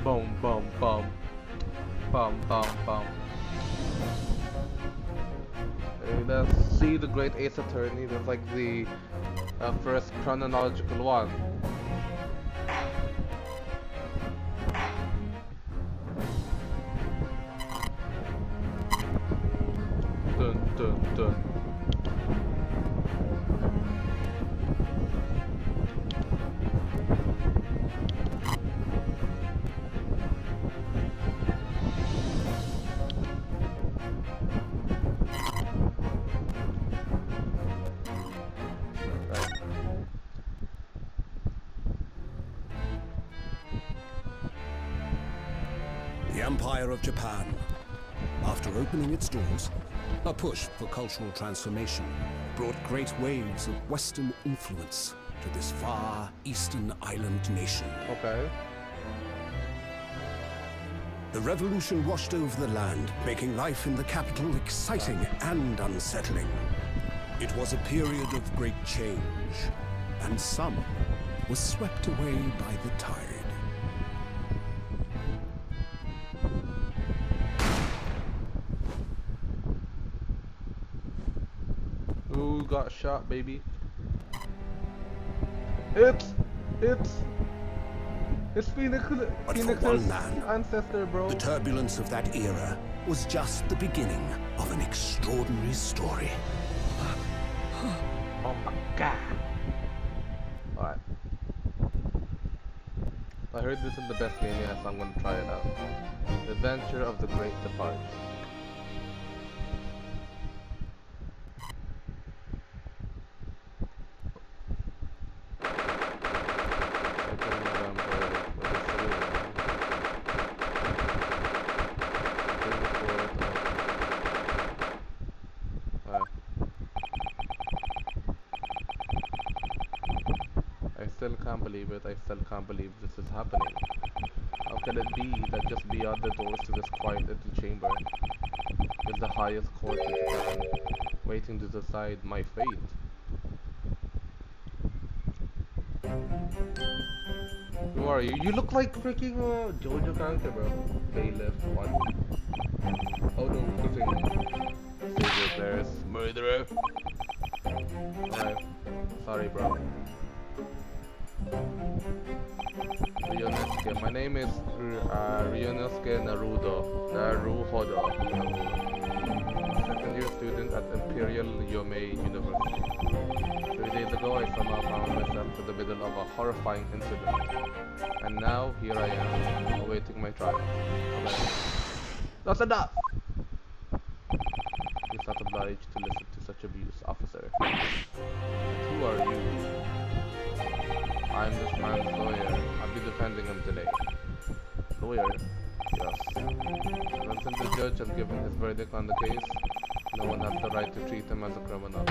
Boom, boom, boom. Boom, boom, boom. Let's see the Great Ace Attorney. That's like the first chronological one. Dun dun dun. The Empire of Japan, after opening its doors, a push for cultural transformation brought great waves of Western influence to this far eastern island nation. Okay. The revolution washed over the land, making life in the capital exciting and unsettling. It was a period of great change, and some was swept away by the tide. Who got shot, baby? It's Phoenix, But for Phoenix's one man, ancestor, bro. the turbulence of that era was just the beginning of an extraordinary story. Oh my god. Alright. I heard this is the best game yet, so I'm gonna try it out. The Adventure of the Great Departure. I still can't believe it. I still can't believe this is happening. How can it be that just beyond the doors to this quiet little chamber is the highest court in Japan, waiting to decide my fate? Who are you? You look like freaking JoJo character, bro. Bailiff, what? Oh no, losing. Savior players. Murderer. Alright. Sorry, bro. Ryunosuke. My name is Ryunosuke Naruhodo. Second year student at Imperial Yomei University. 3 days ago I somehow found myself in the middle of a horrifying incident. And now here I am, awaiting my trial. Okay. That's enough! He's not obliged to listen to such abuse, officer. Who are you? I'm this man's lawyer. I'll be defending him today. Lawyer? Yes. Until the judge has given his verdict on the case, no one has the right to treat him as a criminal.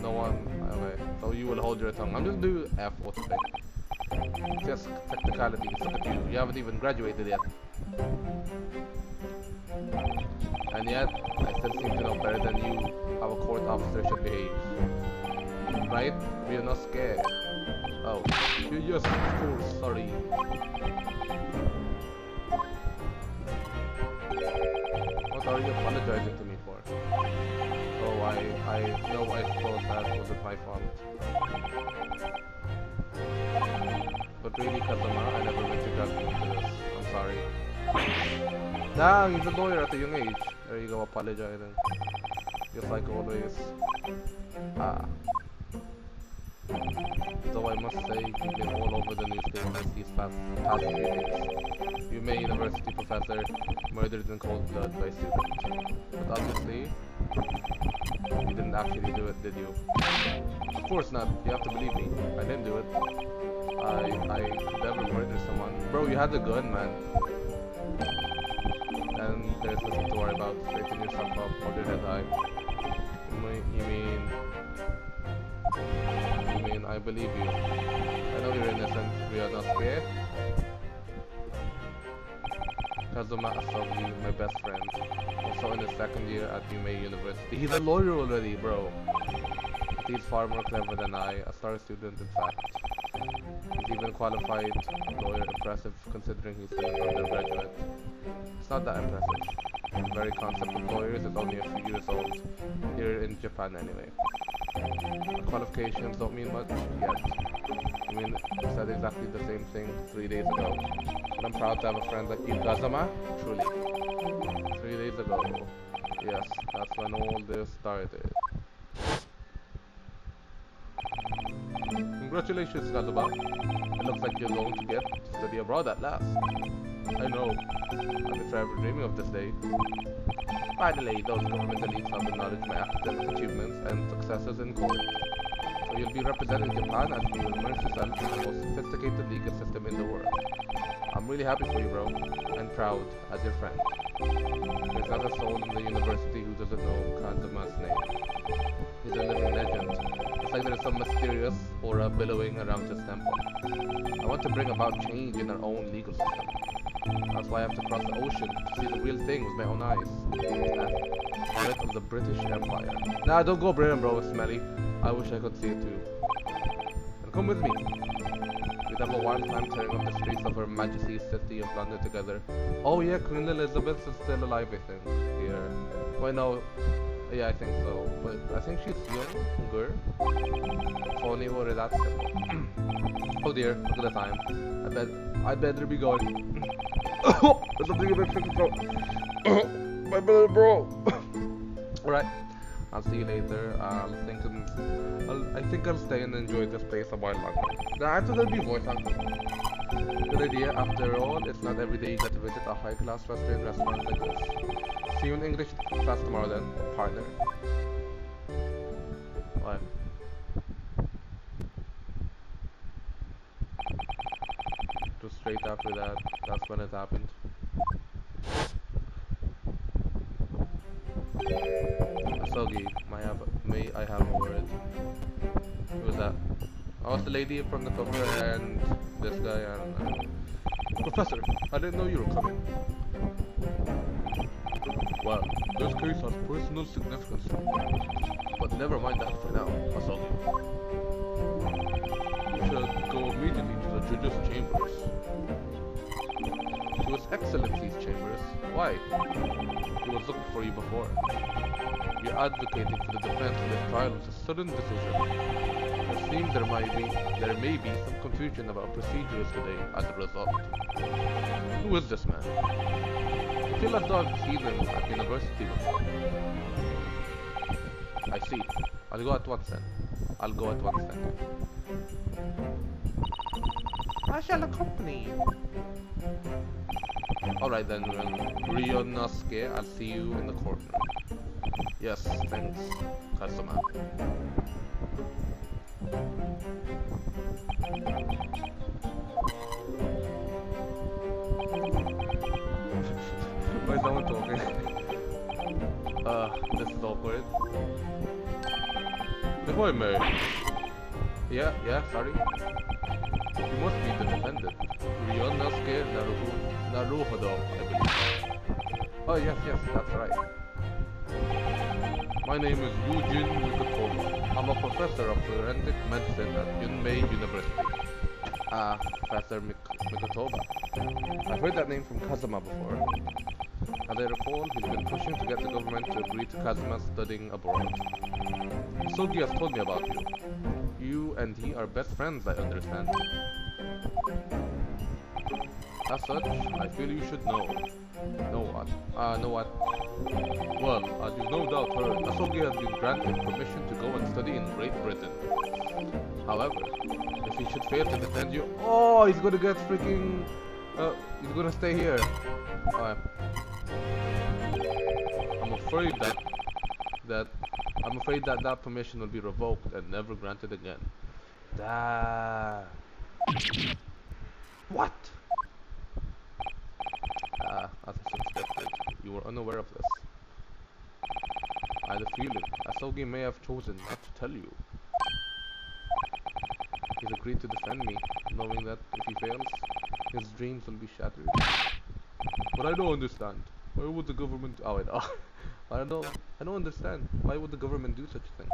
No one? Okay. So you will hold your tongue. I'm just do F what's it? Just technicalities. Look at you. You haven't even graduated yet. And yet, I still seem to know better than you how a court officer should behave. Right? We're not scared. Oh. Yes, of course, sorry. What are you apologizing to me for? Oh, I know I suppose that wasn't my fault. But really, Kazuma, I never meant to drag you into this. I'm sorry. Nah, he's a lawyer at a young age. There you go, apologizing. Just like always. Ah. Though I must say, you've been all over the newspapers these past few days. You may university professor murdered in cold blood by students. But obviously, you didn't actually do it, did you? Of course not. You have to believe me. I didn't do it. I could never murder someone. Bro, you had the gun, man. And there's nothing to worry about. Straighten yourself up, hold your head high. You mean I believe you. I know you're innocent, Ryunosuke. Kazuma Asogi, my best friend. Also in his second year at Yumei University. He's a lawyer already, bro. But he's far more clever than I, a star student in fact. He's even qualified lawyer, impressive considering he's still an undergraduate. It's not that impressive. The very concept of lawyers is only a few years old, here in Japan anyway. The qualifications don't mean much yet. I mean, I said exactly the same thing 3 days ago. But I'm proud to have a friend like you, Kazama. Truly. 3 days ago. Yes, that's when all this started. Congratulations, Kazama. It looks like you're going to get to study abroad at last. I know. I've been forever dreaming of this day. Finally, those government elites have acknowledged my academic achievements and successes in court. So you'll be representing Japan as you immerse yourself in the most sophisticated legal system in the world. I'm really happy for you, bro, and proud as your friend. There's not a soul in the university who doesn't know Kazuma's name. He's a living legend. It's like there's some mysterious aura billowing around his temple. I want to bring about change in our own legal system. That's why I have to cross the ocean to see the real thing with my own eyes. The threat of the British Empire. Nah, don't go Britain, bro, it's smelly. I wish I could see it too. And come with me. We'd have a wild time tearing up the streets of Her Majesty's City of London together. Oh yeah, Queen Elizabeth is still alive, I think. Here. Wait, no. Yeah, I think so. But I think she's younger. If only were that simple. Oh dear, look at the time. I'd better be going. There's something in my freaking throat. My brother, bro. Alright. I'll see you later. I think I'll stay and enjoy this place a while longer. Nah, I thought that'd be voice acting. Good idea. After all, it's not every day you get to visit a high-class Western restaurant like this. See you in English class tomorrow then, partner. What? Just straight after that, that's when it happened. Asogi, may I have a word? Who was that? Oh, it's the lady from the cover and this guy and... Professor, I didn't know you were coming. Well, this case has personal significance to me. But never mind that for now, Asogi. We should go immediately to the judge's chambers. To His Excellency's chambers? Why? He was looking for you before. You're advocating for the defense in this trial was a sudden decision. It seems there may be some confusion about procedures today as a result. Who is this man? I feel as though I've seen him at university before. I see. I'll go at once then. I shall accompany you. Alright then, Ryunosuke, I'll see you in the courtroom. Yes, thanks, Kazuma. Why is someone talking? This is awkward. If I may. Yeah, sorry. You must be the defendant. Ryunosuke Naruhodo, I believe. Oh yes, that's right. My name is Yujin Mikotoba. I'm a professor of forensic medicine at Yunmei University. Professor Mikotoba. I've heard that name from Kazuma before. As I recall, he's been pushing to get the government to agree to Kazuma studying abroad. Sogi has told me about you. You and he are best friends, I understand. As such, I feel you should know. Know what? Know what? Well, as you've no doubt heard, Asogi has been granted permission to go and study in Great Britain. However, if he should fail to defend you... Oh, he's gonna get freaking... he's gonna stay here. I'm afraid that permission will be revoked and never granted again. What? As I suspected, you were unaware of this. I had a feeling Asogi may have chosen not to tell you. He's agreed to defend me, knowing that if he fails, his dreams will be shattered. But I don't understand. Why would the government... Oh wait, I don't understand. Why would the government do such a thing?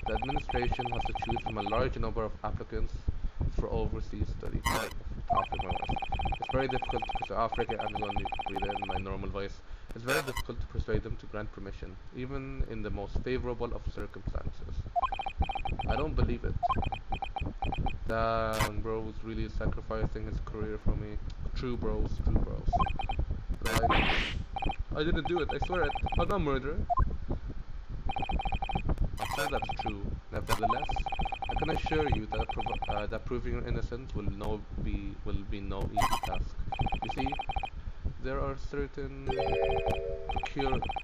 The administration has to choose from a large number of applicants for overseas study. Like, it's very difficult to persuade Africa. I'm going to read it in my normal voice. It's very difficult to persuade them to grant permission, even in the most favorable of circumstances. I don't believe it. Damn, bro was really sacrificing his career for me. True bros, true bros. Like, I didn't do it, I swear it. I'm not a murderer. I'm sure that's true. Nevertheless, I can assure you that that proving your innocence will be no easy task. You see, there are certain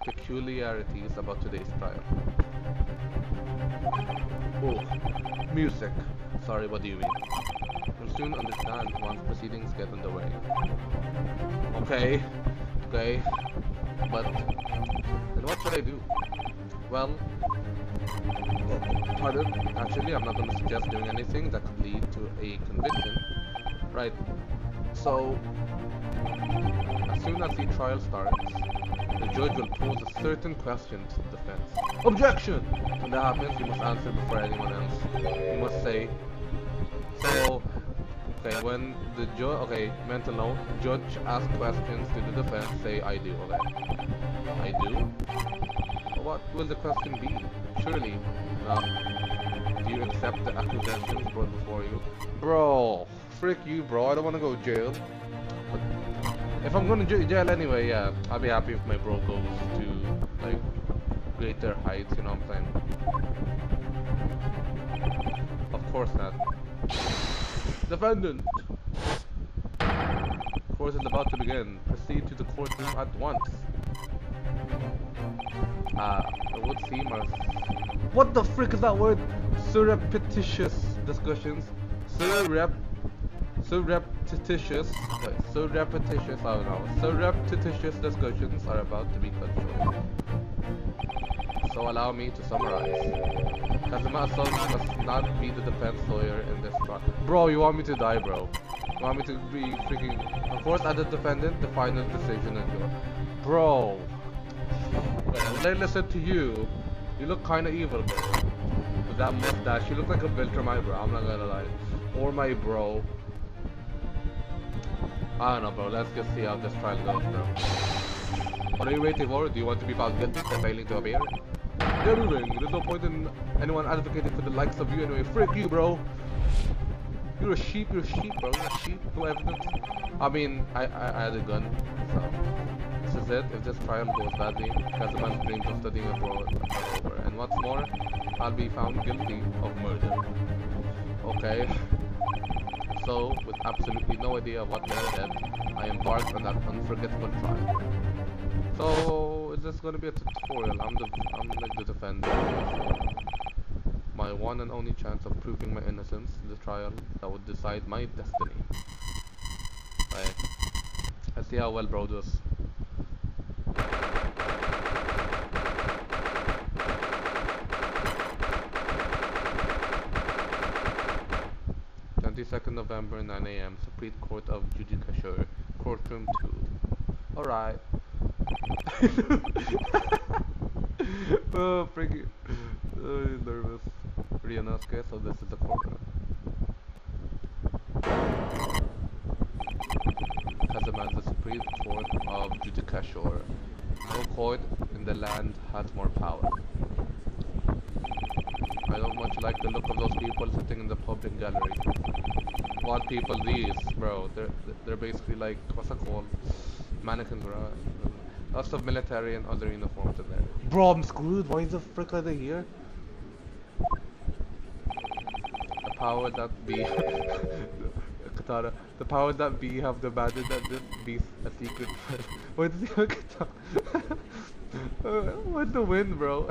peculiarities about today's trial. Oh, music. Sorry, what do you mean? You'll soon understand once proceedings get underway. Okay, okay, but then what should I do? Well, pardon, actually I'm not going to suggest doing anything that could lead to a conviction. Right, so as soon as the trial starts, the judge will pose a certain question to the defense. Objection! When that happens, you must answer before anyone else. You must say, so, okay, when the judge, okay, mental note, judge asks questions to the defense, say, I do, okay. I do? What will the question be? Surely, do you accept the accusations brought before you? Bro, frick you, bro, I don't want to go to jail. But if I'm going to jail anyway, yeah, I'll be happy if my bro goes to, like, greater heights, you know what I'm saying? Of course not. Defendant! Court is about to begin. Proceed to the courtroom at once. It would seem as... What the frick is that word? Surreptitious discussions. Surreptitious, I don't know. Surreptitious discussions are about to be cut short. So allow me to summarize. Kazuma Asami must not be the defense lawyer in this trial. Bro, you want me to die, bro. You want me to be freaking... Of course, as the defendant, the final decision is yours. Bro. When I listen to you, you look kinda evil, bro. With that mustache, you look like a build from my bro, I'm not gonna lie. Or my bro. I don't know, bro. Let's just see how this trial goes, bro. What are you waiting for? Do you want to be found guilty for failing to appear? Get moving. There's no point in anyone advocating for the likes of you anyway. Frick you, bro. You're a sheep, bro. You're a sheep. No evidence. I mean, I had a gun, so this is it. If this trial goes badly, Kazuma's dreams of studying abroad are over. And what's more, I'll be found guilty of murder. Okay. So, with absolutely no idea what lay ahead, I embarked on that unforgettable trial. So, is this gonna be a tutorial? I'm like the defender. My one and only chance of proving my innocence in the trial that would decide my destiny. Right. Let's see how well bro does. 22nd November, 9 AM, Supreme Court of Judicature, Courtroom 2. Alright. Oh, freaking. Nervous. Ryunosuke, so this is the courtroom. Kazama, the Supreme Court of Judicature. No court in the land has more power. I don't much like the look of those people sitting in the public gallery. What people these, bro? They're basically like, what's it called? Mannequins, bro. Lots of military and other uniforms in there. Bro, I'm screwed. Why the frick are they here? The power that be Katara. The powers that be have demanded that this be a secret. Why does he have a katana? What the wind, bro?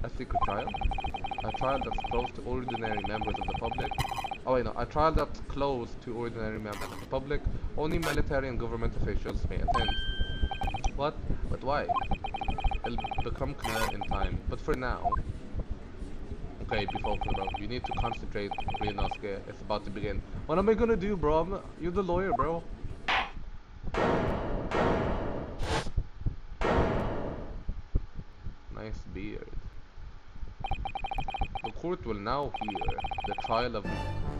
A secret trial? A trial that's closed to ordinary members of the public? Oh wait, no. A trial that's closed to ordinary members of the public. Only military and government officials may attend. What? But why? It'll become clear in time. But for now... Okay, be focused, bro. You need to concentrate, Ryunosuke. It's about to begin. What am I gonna do, bro? You're the lawyer, bro. Nice beard. The court will now hear the trial of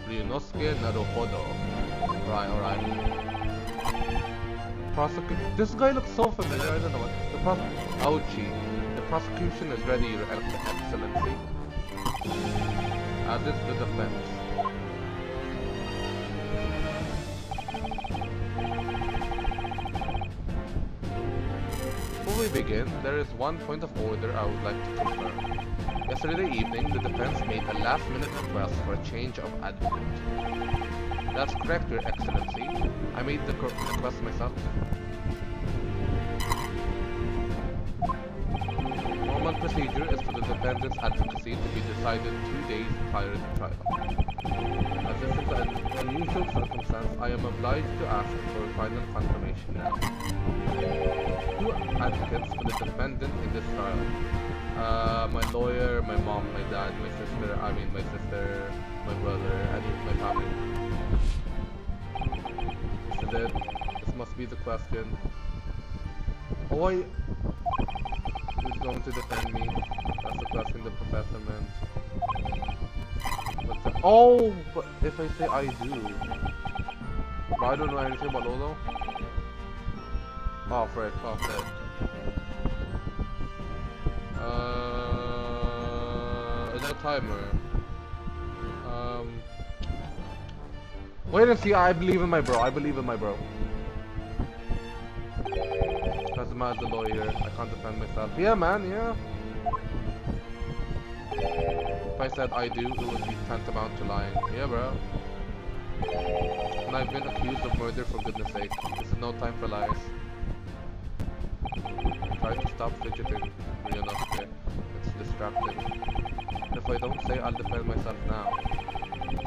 Ryunosuke Naruhodo. Alright. This guy looks so familiar, I don't know what. Ouchie. The prosecution is ready, Your Excellency. As is the defense. Before we begin, there is one point of order I would like to confirm. Yesterday evening, the defense made a last-minute request for a change of advocate. That's correct, Your Excellency. I made the request myself. Normal procedure is for the defendant's advocacy to be decided 2 days prior to trial. As this is an unusual circumstance, I am obliged to ask for final confirmation now. Two advocates for the defendant in this trial. My lawyer, my mom, my dad, my sister, my brother, and my family. This is it. This must be the question. Who's going to defend me? That's the question the professor meant. But if I say I do. But I don't know anything about Lolo. Oh, frick. Is that a timer? Wait and see, I believe in my bro. Doesn't matter, the lawyer. I can't defend myself. Yeah, man, yeah. If I said I do, it would be tantamount to lying. Yeah, bro. And I've been accused of murder, for goodness sake. This is no time for lies. Try to stop fidgeting. Ryunosuke. It's distracting. If I don't say I'll defend myself now,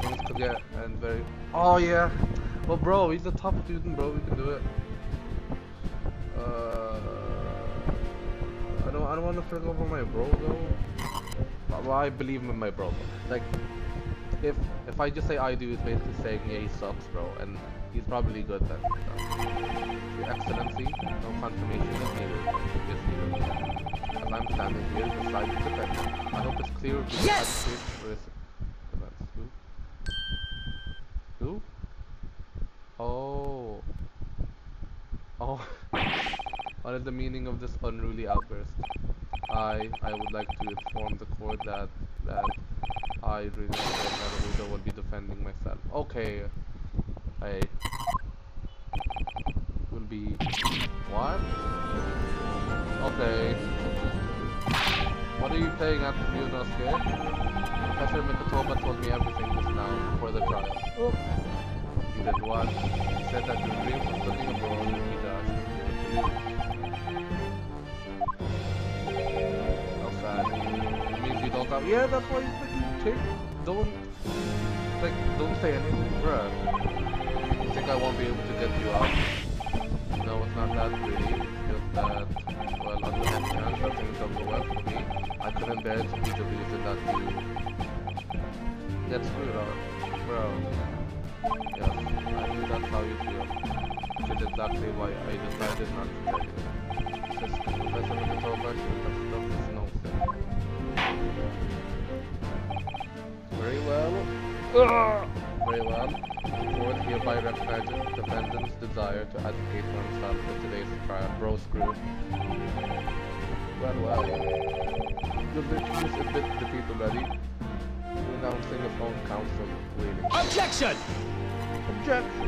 things could get and very... Oh, yeah. Well, bro, he's a top student, bro. We can do it. I don't want to forget over my bro though. Well, I believe in my bro. Like, if I just say I do, it's basically saying yeah, he sucks, bro, and he's probably good then. Your Excellency, no confirmation is needed. As I'm standing here beside the defendant, I hope it's clear who the advocate for his defense. Who? Oh. What is the meaning of this unruly outburst? I would like to inform the court that I really Naruhodo will be defending myself. Okay. I will be what? Okay. What are you playing at, Ryunosuke? Professor Mikotoba told me everything just now before the trial. Oh. You did what? He said that your dreams of studying abroad would be dashed. It means you don't have. Yeah, that's why you take. Don't say anything, bruh. You think I won't be able to get you out? No, it's not that really. It's just that, well, on the one hand, that things don't go well for me. I couldn't bear to be the reason that you get screwed up, bro. Yes, I knew that's how you feel. Which is exactly why I decided not to tell you. Just Professor Mikotoba should have stopped this nonsense. Very well. Very well. The court hereby recognizes the defendant's desire to advocate for himself in today's trial. Bro, screw. Well. The victim is a bit defeat already. Announcing his own counsel waiting. Objection! Objection!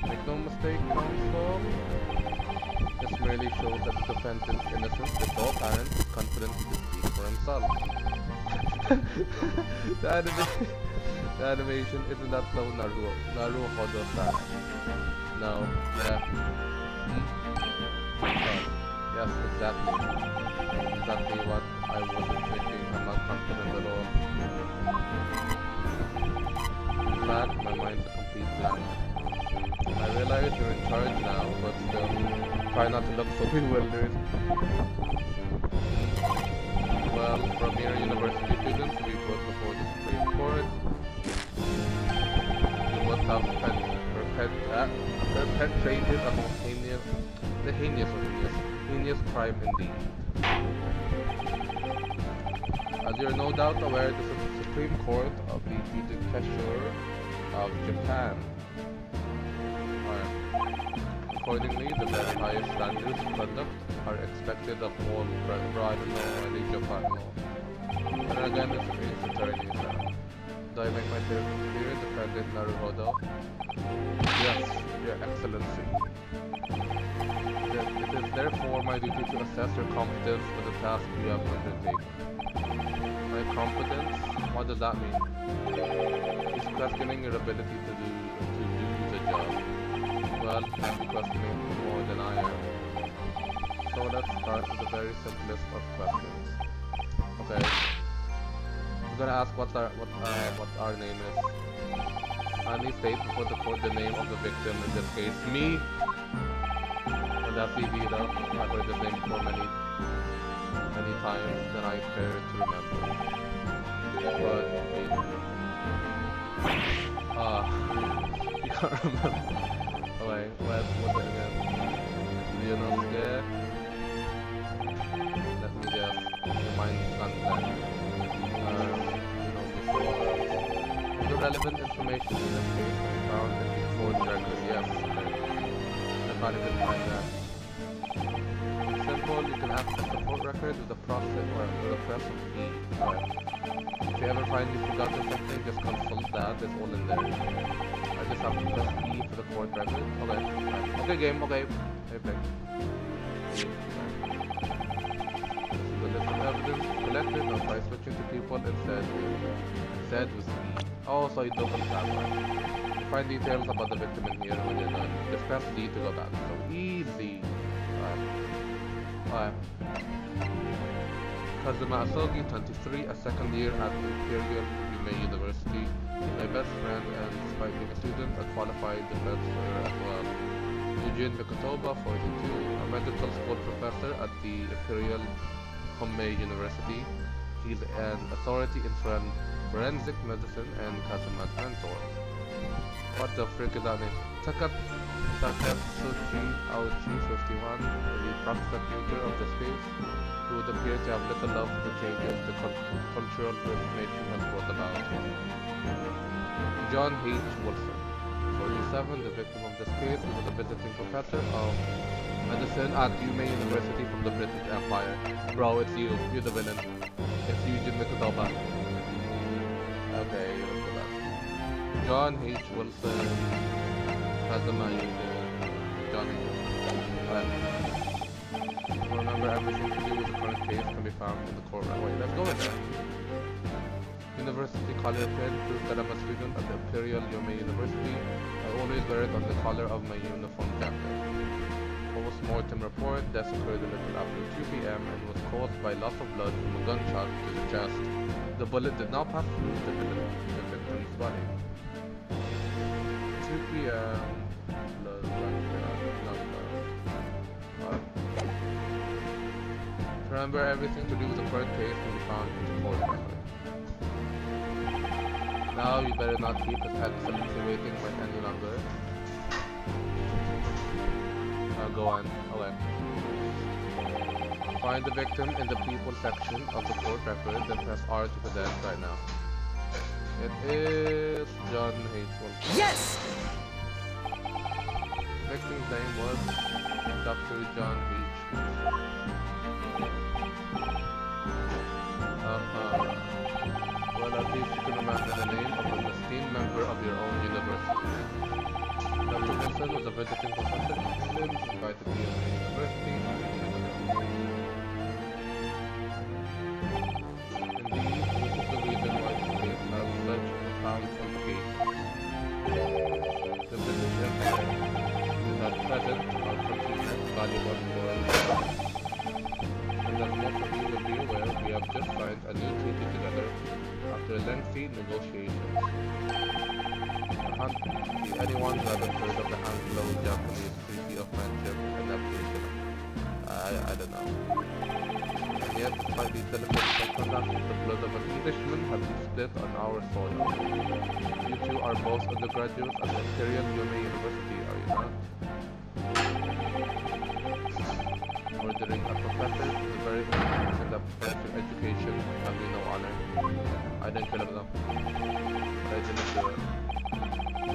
Make no mistake, counsel. This merely shows that the defendant's innocence if all parent is confident he can speak for himself. The animation isn't that so Naruhodo style. No, yeah. Oh, yes, exactly. Exactly what I wasn't thinking. I'm not confident at all. In fact, my mind's a complete blank. I realize you're in charge now, but still, try not to look so bewildered. Well, from here, university students to be put before the Supreme Court, you must have perpetrated a heinous crime indeed. As you're no doubt aware, this is a Supreme Court of the Judiciary of Japan. Accordingly, the very highest standards of conduct are expected of all private law and Japan law. And again, this is attorney. Do I make myself clear, Defendant Naruhodo? Yes, Your Excellency. It is therefore my duty to assess your competence for the task you have undertaken. My competence? What does that mean? He's questioning your ability to do the job. Well, I'll be questioning more than I am. So let's start with the very simplest of questions. Okay. I'm gonna ask what our name is. Kindly state before the court the name of the victim, in this case, me. And that's easy though. I've heard this name before many times, then I care to remember. But you can't remember. Okay, what's it again? Leonoske. Let me just remind Sunset. The relevant information in this case can be found in the court record. Yes, okay. I thought I could find that. It's simple, you can access the court record with the process or with the press of E. Right. If you ever find you forgot something, just consult that, it's all in there. I just have to press E for the court record. Okay, right. Okay game, okay. Hey, play. The list of evidence collected or by switching to people instead with E. Oh, so you double tap, right? You find details about the victim in here when you're done. Just press D to go back. So easy. Alright. Kazuma Asogi, 23, a second year at Imperial Yume University. My best friend and, despite being a student, a qualified defense lawyer as well. Eugene Mikotoba, 42, a medical school professor at the Imperial Yume University. He's an authority in forensic medicine and Kazuma's mentor. What the frick is that name? Takatsuchi Aochi, 51, the prosecutor of this case, who would appear to have little love for the changes the cultural transformation has brought about. John H. Wilson, 47, the victim of this case, who was a visiting professor of medicine at Yume University from the British Empire. Bro, it's you. You're the villain. It's Eugene Mikotoba. Okay, let's go back. John H. Wilson. Kazuma John H. Remember, everything to do with the current case can be found in the court. Wait, let's go in there. University collar pin proves that I'm a student at the Imperial Yume University. I always wear it on the collar of my uniform jacket. Post-mortem report, death occurred a little after 2 p.m. and was caused by loss of blood from a gunshot to the chest. The bullet did not pass through the victim's body. 2 p.m. blood gunshot, not blood. Remember, everything to do with the current case can be found in the court record. Now you better not keep his excellency waiting by any longer. Go on. Okay. Find the victim in the people section of the court record, then press R to present right now. It is John H. Wilson. Yes! The victim's name was Dr. John H. Well, at least you can remember the name of an esteemed member of your own university. Dr. Wilson was a visiting professor of medicine invited to the university. Indeed, this is the reason why this case has such profound implications. The British Empire is at present our country's most valuable foreign power. And as most of you will be aware, we have just signed a new treaty together after lengthy negotiations. Anyone who hasn't heard of the Anglo-Japanese Treaty of Friendship and Appreciation? I don't know. And yet, despite these delicate circumstances, the blood of an Englishman has been split on our soil. You two are both undergraduates at the Imperial Yume University, are you not? Ordering a professor is a very important that professional education have you no honor. I didn't kill him though. But I didn't do it.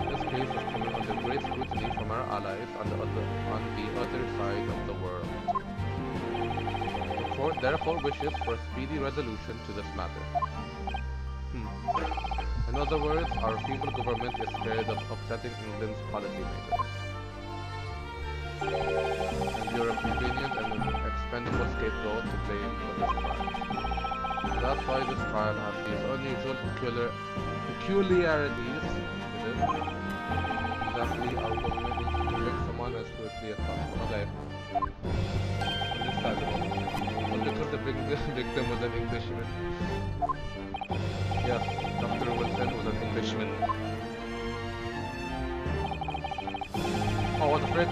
This case is coming under great scrutiny from our allies on the other side of the world. The court therefore wishes for a speedy resolution to this matter. In other words, our feeble government is scared of upsetting England's policymakers. And you're a convenient and expendable scapegoat to blame for this crime. That's why this trial has these unusual peculiarities. Exactly, our government needs to convict someone as quickly as possible. Okay. Understandable. But because the victim was an Englishman. Yes, Dr. Wilson was an Englishman. Oh, what the frick?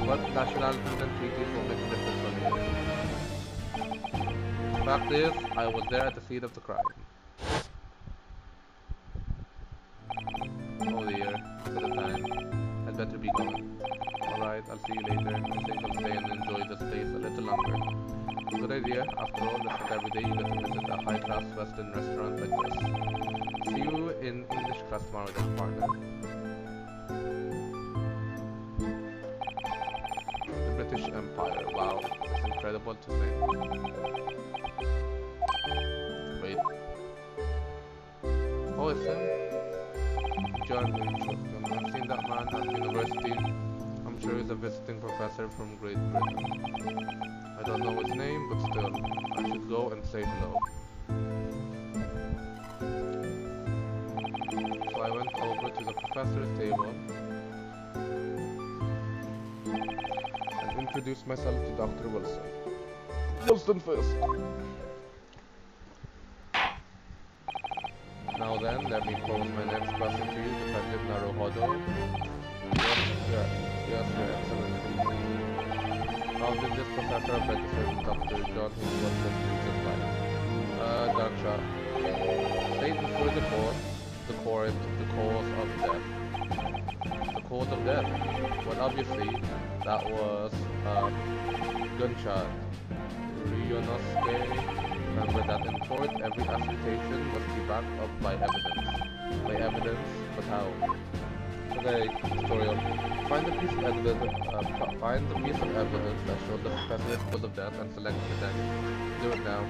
But nationalities and treaties will make a difference on me. The fact is, I was there at the scene of the crime. Oh dear, look at the time. I'd better be going. Alright, I'll see you later. I think I'll stay and enjoy this place a little longer. Good idea. After all, it's not every day you get to visit a high-class Western restaurant like this. See you in English class tomorrow then, partner. The British Empire. Wow, it's incredible to think. Wait. Oh, it's him? John Winthrop. I've seen that man at university. I'm sure he's a visiting professor from Great Britain. I don't know his name, but still, I should go and say hello. So I went over to the professor's table and introduced myself to Dr. Wilson. Wilson first! Now then, let me pose my next question to you, Dependent Naruhodo. Yes, Your Excellency. How did this professor of medicine, Dr. John Wilson, lose his life? Gunshot. State before the court, the cause of death. The cause of death? Well, obviously, that was, gunshot. Rionosuke. Remember that in court, every assertion must be backed up by evidence. By evidence? But how? Okay, tutorial. Find the piece of evidence that shows the professor is cause of death and select the death. Do it now.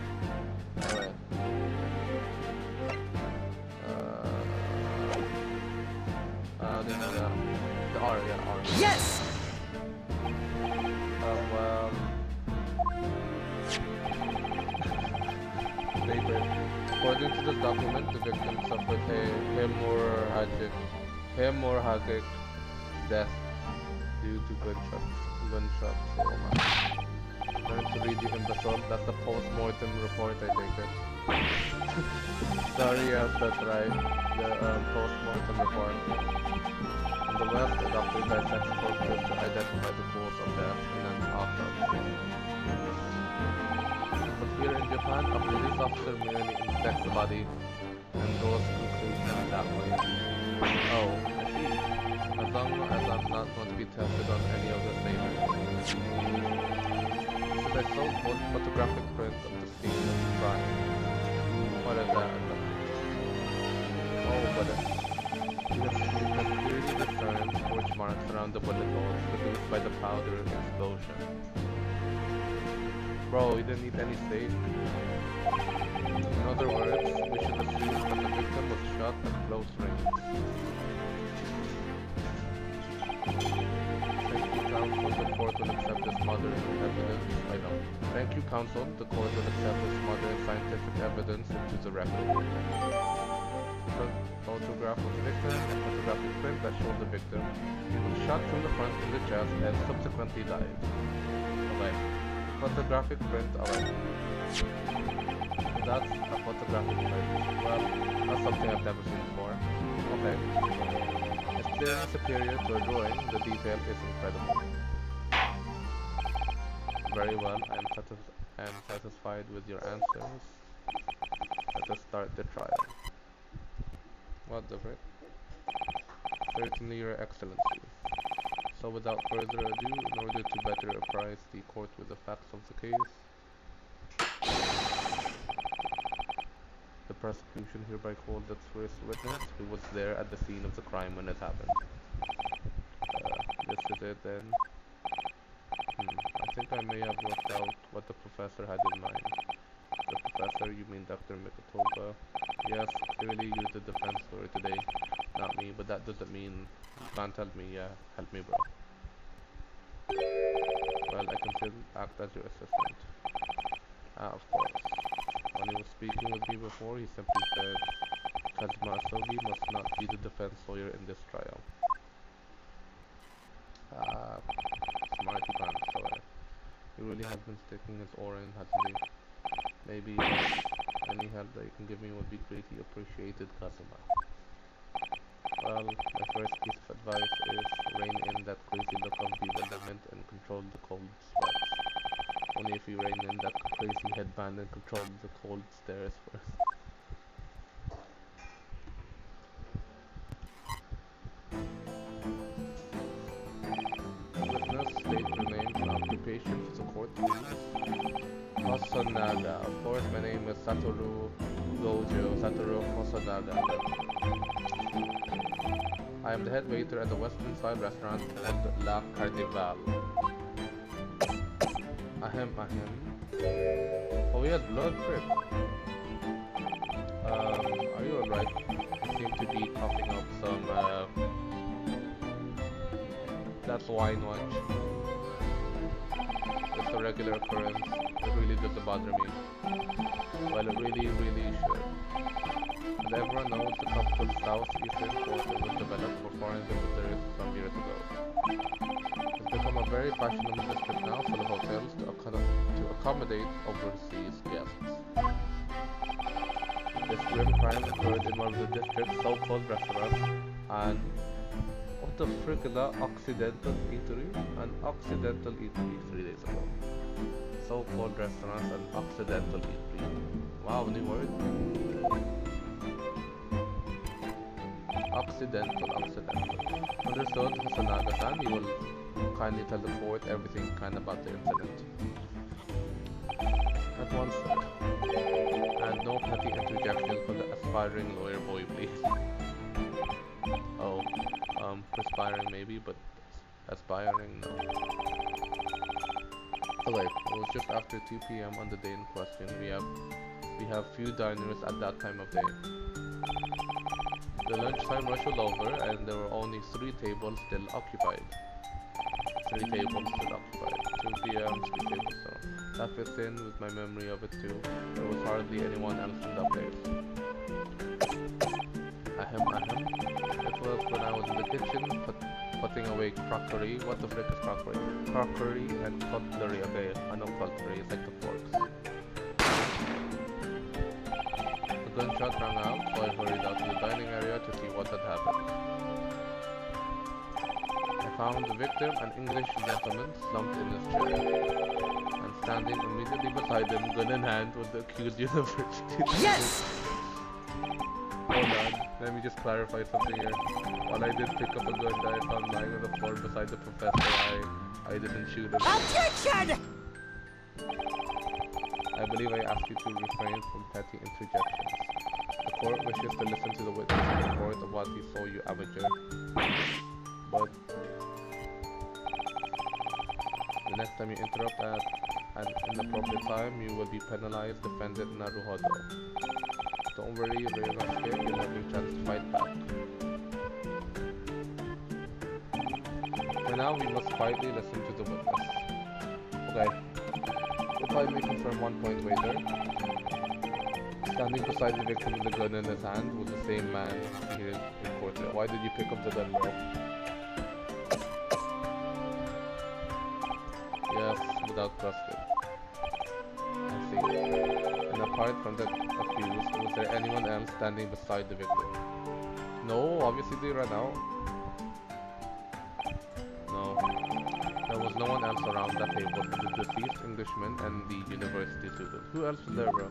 Alright. Didn't know that. The R, yeah, R. Yes! Well... Paper. According to this document, the victim suffered a hemorrhagic death due to gunshot trauma. Learn to read, you imbecile. That's the post-mortem report, I take it. Sorry, yes, that's right. The post-mortem report. In the West, the doctor dissects corpses to identify the cause of death in an autopsy. But here in Japan, a police officer merely inspects the body and draws conclusions that way. Oh, I see. As long as I'm not going to be tested on any of the statements. Should I show photographic print of the scene of the crime? What is that? Oh, but yes, you can clearly discern scorch marks around the bullet holes produced by the powder explosion. Bro, you didn't need any safe. In other words, we should assume that the victim was shot at close range. Thank you, counsel. The court will accept this modern evidence. Thank you, counsel. The court will accept this modern scientific evidence into the record. Photograph of the victim and photographic print that shows the victim. He was shot from the front in the chest and subsequently died. Okay. Photographic print, alright. That's a photographic print. Well, that's something I've never seen before. Okay. It's clearly superior to a drawing. The detail is incredible. Very well, I am satisfied with your answers. Let us start the trial. What the frick? Certainly, Your Excellency. So without further ado, in order to better apprise the court with the facts of the case, the prosecution hereby calls its first witness, who was there at the scene of the crime when it happened. This is it then. I think I may have worked out what the professor had in mind. The professor, you mean Dr. Mikatova? Yes, clearly you the defense lawyer today. Not me, but that doesn't mean you can't help me. Yeah, help me, bro. Well, I can still act as your assistant. Ah, of course. When he was speaking with me before, he simply said, Kazma Asogi must not be the defense lawyer in this trial. Ah, smarty pants, however. He really has been sticking his oar in, hasn't he? Maybe any help that you can give me would be greatly appreciated, Kazuma. Well, my first piece of advice is rein in that crazy look of bewilderment and control the cold sweats. Only if you rein in that crazy headband and control the cold stares first. Witness, state your names and occupation for the court, please. Hosonaga. Of course, my name is Satoru Satoru Hosonaga. I am the head waiter at the Western Side restaurant at La Carnival. Ahem. Oh, he has blood drip. Are you alright? You seem to be coughing up some, that's wine watch. It's a regular occurrence. It really doesn't bother me. Well, it really should. As everyone knows, the tropical southeastern quarter was developed for foreign visitors some years ago. It's become a very fashionable district now, full of hotels to accommodate overseas guests. This grim crime occurred in one of the district's so-called restaurants, and what the frick is that? Occidental Eatery? An Occidental Eatery 3 days ago. So-called restaurants and Occidental Eatery. Wow, new word. Occidental. Understood, Hasanaga-san. You will kindly tell the court everything kind about the incident. At once, sir. And no petty interjection from the aspiring lawyer boy, please. Oh, perspiring maybe, but aspiring, no. Okay, it was just after 2 p.m. on the day in question. We have few diners at that time of day. The lunchtime rush was over, and there were only 3 tables still occupied. 3 tables still occupied. 2 p.m., 3 tables still. That fits in with my memory of it too. There was hardly anyone else in that place. Ahem. It was when I was in the kitchen, putting away crockery. What the frick is crockery? Crockery and cutlery. Okay, I know cutlery. It's like the forks. The gunshot rang out, so I hurried out to the dining area to see what had happened. I found the victim, an English gentleman, slumped in his chair. And standing immediately beside him, gun in hand, was the accused university. Yes! Hold on, let me just clarify something here. While I did pick up a gun that I found lying on the floor beside the professor, I didn't shoot him. Objection! I believe I asked you to refrain from petty interjections. The court wishes to listen to the witness report of what he saw, you amateur. But the next time you interrupt at an inappropriate time, you will be penalized, defendant Naruhodo. Don't worry, Ryunosuke, you'll have your chance to fight back. For now, we must quietly listen to the witness. Okay. If I may confirm one point, waiter. Standing beside the victim with the gun in his hand was the same man here in court. Why did you pick up the gun, bro? Yes, without question. I see. And apart from the accused, was there anyone else standing beside the victim? No, obviously they ran out. No. There was no one else around that table but the deceased Englishman and the university student. Who else was there, bro?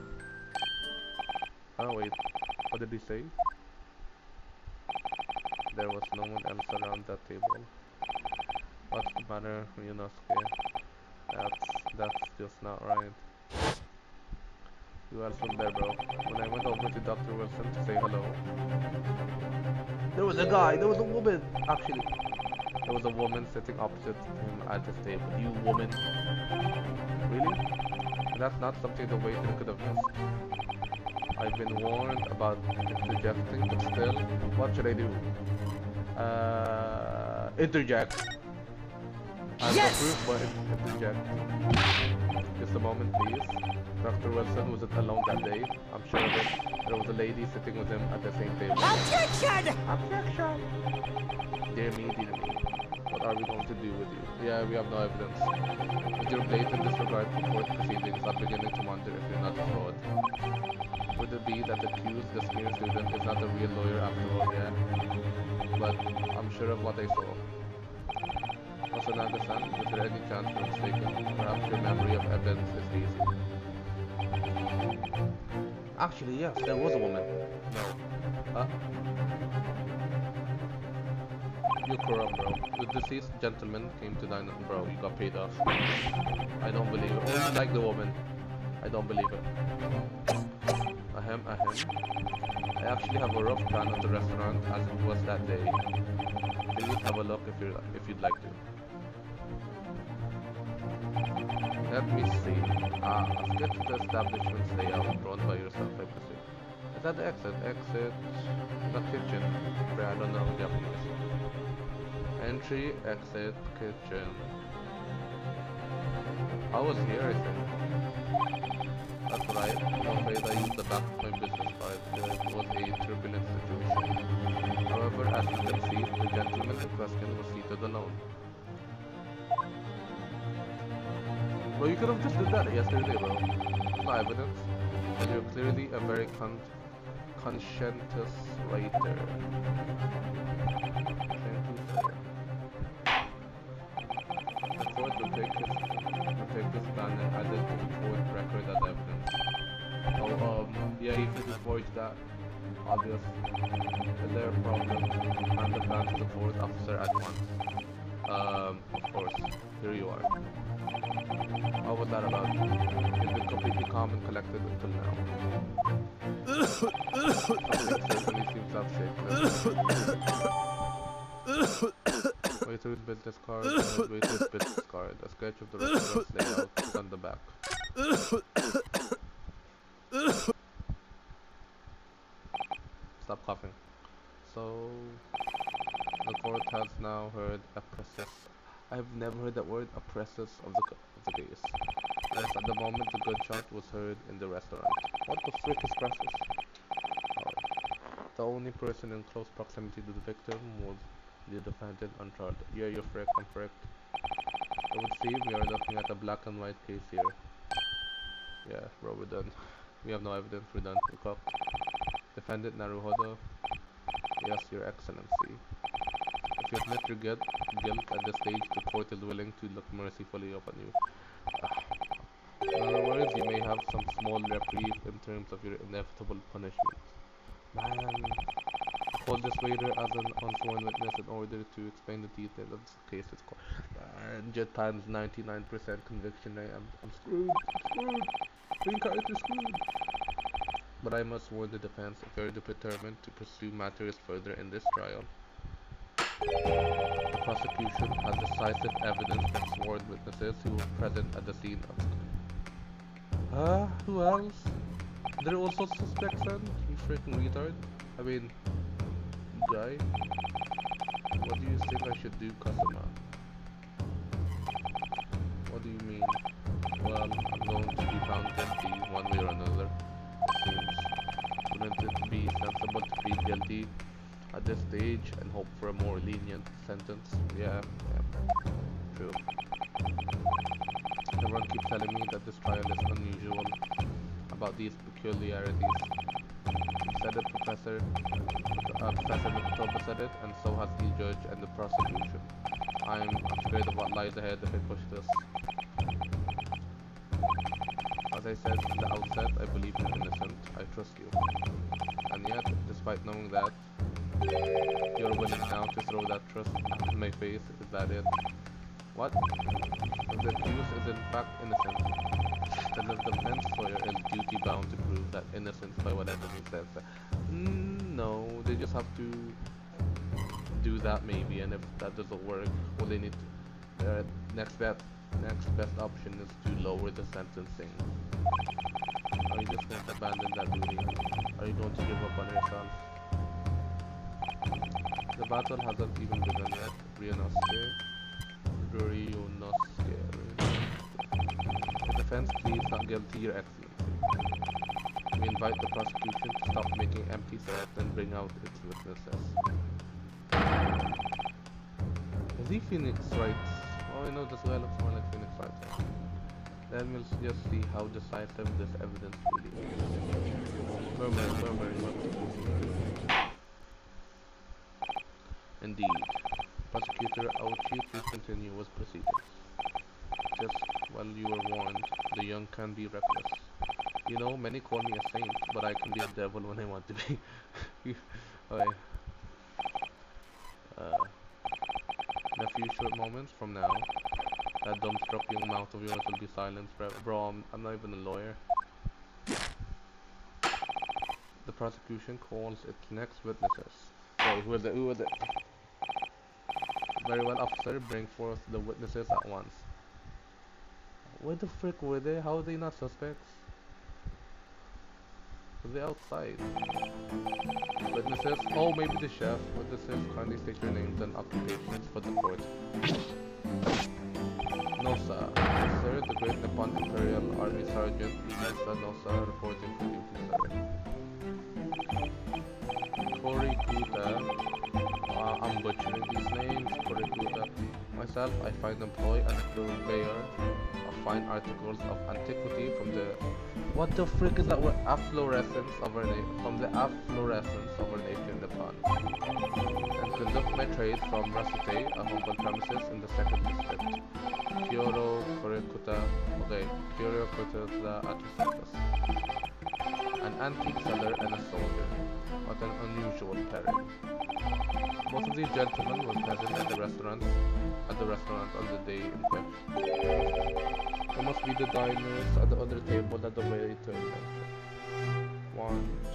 Oh wait, what did he say? There was no one else around that table. What's the matter, Ryunosuke? That's just not right. Who else was there, bro? When I went over to Dr. Wilson to say hello, there was a guy, there was a woman, actually. There was a woman sitting opposite him at his table. You woman. Really? That's not something the waiter could have missed. I've been warned about interjecting, but still, what should I do? Interject. As the proof, but interject. Just a moment, please. Dr. Wilson wasn't alone that day. I'm sure of it. There was a lady sitting with him at the same table. Objection! Objection! Dear me, dear me. What are we going to do with you? Yeah, we have no evidence. With your blatant disregard for court proceedings, I'm beginning to wonder if you're not a fraud. Would it be that the accused, the senior student, is not a real lawyer after all, yeah? But I'm sure of what I saw. Also, Naga-san, is there any chance you're mistaken? Perhaps your memory of evidence is hazy. Actually, yes, there was a woman. No. You're corrupt, bro. The deceased gentleman came to dine on, bro. You got paid off. I don't believe it. Oh, you like the woman. I don't believe it. Ahem, ahem. I actually have a rough plan of the restaurant as it was that day. Please have a look if you'd like to. Let me see. A sketch of the establishment's layout drawn by yourself, I presume. Is that the exit? Exit the kitchen. I don't know Japanese. Entry, exit, kitchen. I was here, I think. That's right. I'm afraid I used the back of my business card. It was a turbulent situation. However, as you can see, the gentleman in question was seated alone. Well, you could have just did that yesterday, bro. It's not evidence. And you're clearly a very conscientious writer. The court will take this plan and add it to the court record as evidence. Oh, yeah, you could have forged that. Obvious. Is there a problem? Hand the plan to the court officer at once. Of course. Here you are. What was that about? You've been completely calm and collected until now. Something certainly seems to have shaken. Waiter's business card, waiter's business card. A sketch of the restaurant's layout is on the back. Stop coughing. So, the court has now heard a process. I've never heard that word, a process of the case. Yes, at the moment the gunshot was heard in the restaurant. What the frick is process? The only person in close proximity to the victim was the defendant uncharged. Yeah, you're correct, I'm correct. I would say we are looking at a black and white case here. Yeah, bro, we're done. We have no evidence, we're done. We're cocked. Defendant Naruhodo. Yes, your excellency. If you admit your guilt at this stage, the court is willing to look mercifully upon you. In other words, you may have some small reprieve in terms of your inevitable punishment. Man, hold this waiter as an unsworn witness in order to explain the details of the case. It's called jet times 99% conviction. I'm screwed. Green card is screwed. But I must warn the defense if you're determined to pursue matters further in this trial. The prosecution has decisive evidence from sworn witnesses who were present at the scene of the crime. Who else? There are also suspects then? You freaking retard. I mean, guy. What do you think I should do, Kasama? What do you mean? Well, I'm going to be found guilty one way or another. It seems. Wouldn't it be sensible to plead guilty at this stage and hope for a more lenient sentence? Yeah, true. Everyone keeps telling me that this trial is unusual about these peculiarities. You said it, Professor Mikotoba said it, and so has the judge and the prosecution. I'm scared of what lies ahead if I push this. As I said at the outset, I believe you're innocent. I trust you. And yet, despite knowing that, you're willing now to throw that trust in my face. Is that it? What? If the accused is in fact innocent, The defense lawyer is duty bound to prove that innocence by whatever he says. No, they just have to do that maybe, and if that doesn't work, well, they need to, next best option is to lower the sentencing. Are you just going to abandon that duty? Are you going to give up on yourself? The battle hasn't even begun yet. Ryunosuke. The defense pleads not guilty, Your Excellency. We invite the prosecution to stop making empty threats and bring out its witnesses. Is he Phoenix Wright? Oh, I know this guy looks more like Phoenix Wright. Then we'll just see how decisive this evidence really is. Murmuring. Indeed. Prosecutor, I will chief please continue with proceedings. Just while you were warned, the young can be reckless. You know, many call me a saint, but I can be a devil when I want to be. Okay. In a few short moments from now, that dumbstruck young mouth of yours will be silenced. Bro, I'm not even a lawyer. The prosecution calls its next witnesses. Wait, who is it? Very well, officer, bring forth the witnesses at once. Where the frick were they? How are they not suspects? Were they outside? Witnesses? Oh, maybe the chef. Witnesses, kindly state your names and occupations for the court. Nosa. Sir, the Great Nippon Imperial Army Sergeant Inasa Nosa reporting for duty, sir. Korikuta. I'm butchering these names. Korikuta. Myself, I find employ and a purveyor of fine articles of antiquity from the... What the frick is that word? Affluorescence of our from the affluorescence of our nation Nippon. And conduct my trade from Rasute, a humble premises in the 2nd district. Kyoro Korikuta. Okay, Kyoro Korikuta at Osakas. An antique seller and a soldier. What an unusual pairing. Most of these gentlemen were present at the restaurant on the day in question. It must be the diners at the other table that the waiter mentioned. 1, 2,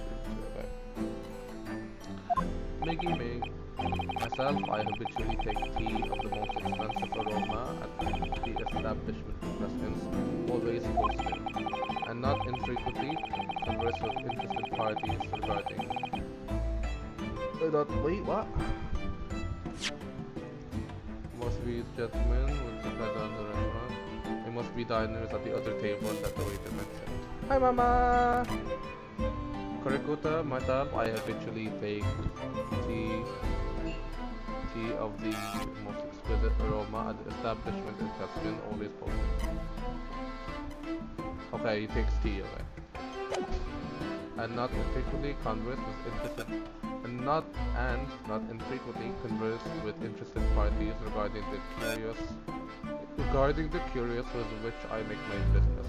3, okay. Mig. Myself, I habitually take tea of the most expensive aroma at the establishment of residents, always postman, and not infrequently converse with interested parties regarding... wait, what? Must be gentlemen with the bed on the restaurant. They must be diners at the other table that the waiter mentioned. Hi, Mama! Korikuta, myself, I habitually take tea of the most exquisite aroma at the establishment in question, always posted. Okay, he takes tea, okay. And not infrequently converse with interested not infrequently converse with interested parties regarding the curious with which I make my business.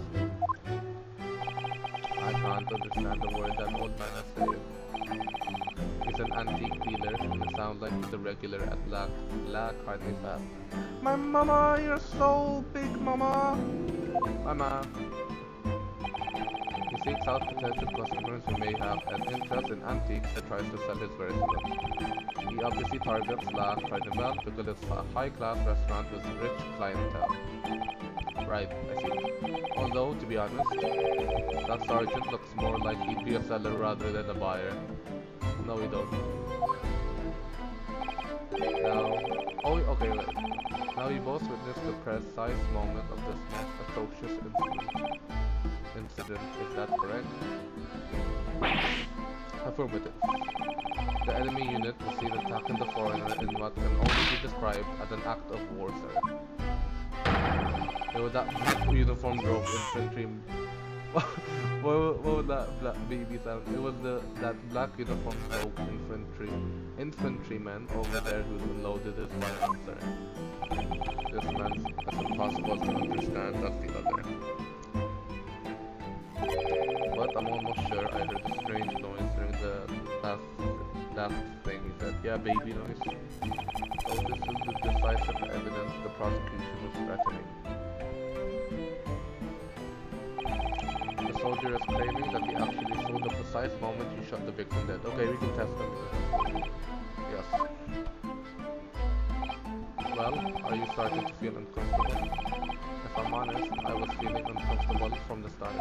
I can't understand the word that old man has said. He's an antique dealer, and it sounds like he's a regular at La Carne Fab. My mama, you're so big, mama! Mama! He seeks out potential customers who may have an interest in antiques and tries to sell his wares to them. He obviously targets La Carnival because it's a high-class restaurant with rich clientele. Right, I see. Although, to be honest, that sergeant looks more like he'd be a seller rather than a buyer. No, we don't. Now, okay, wait. Now you both witnessed the precise moment of this most atrocious incident. Is that correct? Affirmative. The enemy unit received attacking the foreigner in what can only be described as an act of war, sir. It was that black uniformed rope infantry. What would that black baby sound? It was that black uniformed rope infantryman over there who unloaded his firearm, sir. This man's as impossible to understand as the other. But I'm almost sure I heard a strange noise during the last thing he said. Yeah, baby noise. So this is the decisive evidence the prosecution was threatening. soldier is claiming that he actually saw the precise moment he shot the victim dead. Okay, we can test him. Yes. Well, are you starting to feel uncomfortable? If I'm honest, I was feeling uncomfortable from the start.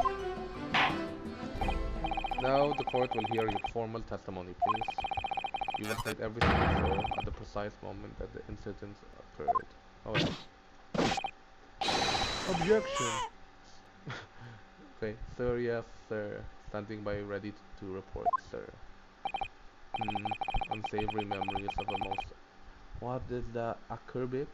Now the court will hear your formal testimony, please. You will state everything you saw at the precise moment that the incident occurred. Oh yeah. Objection! Okay, sir, yes, sir. Standing by ready to report, sir. Unsavory memories of a most... What is that? Acerbic?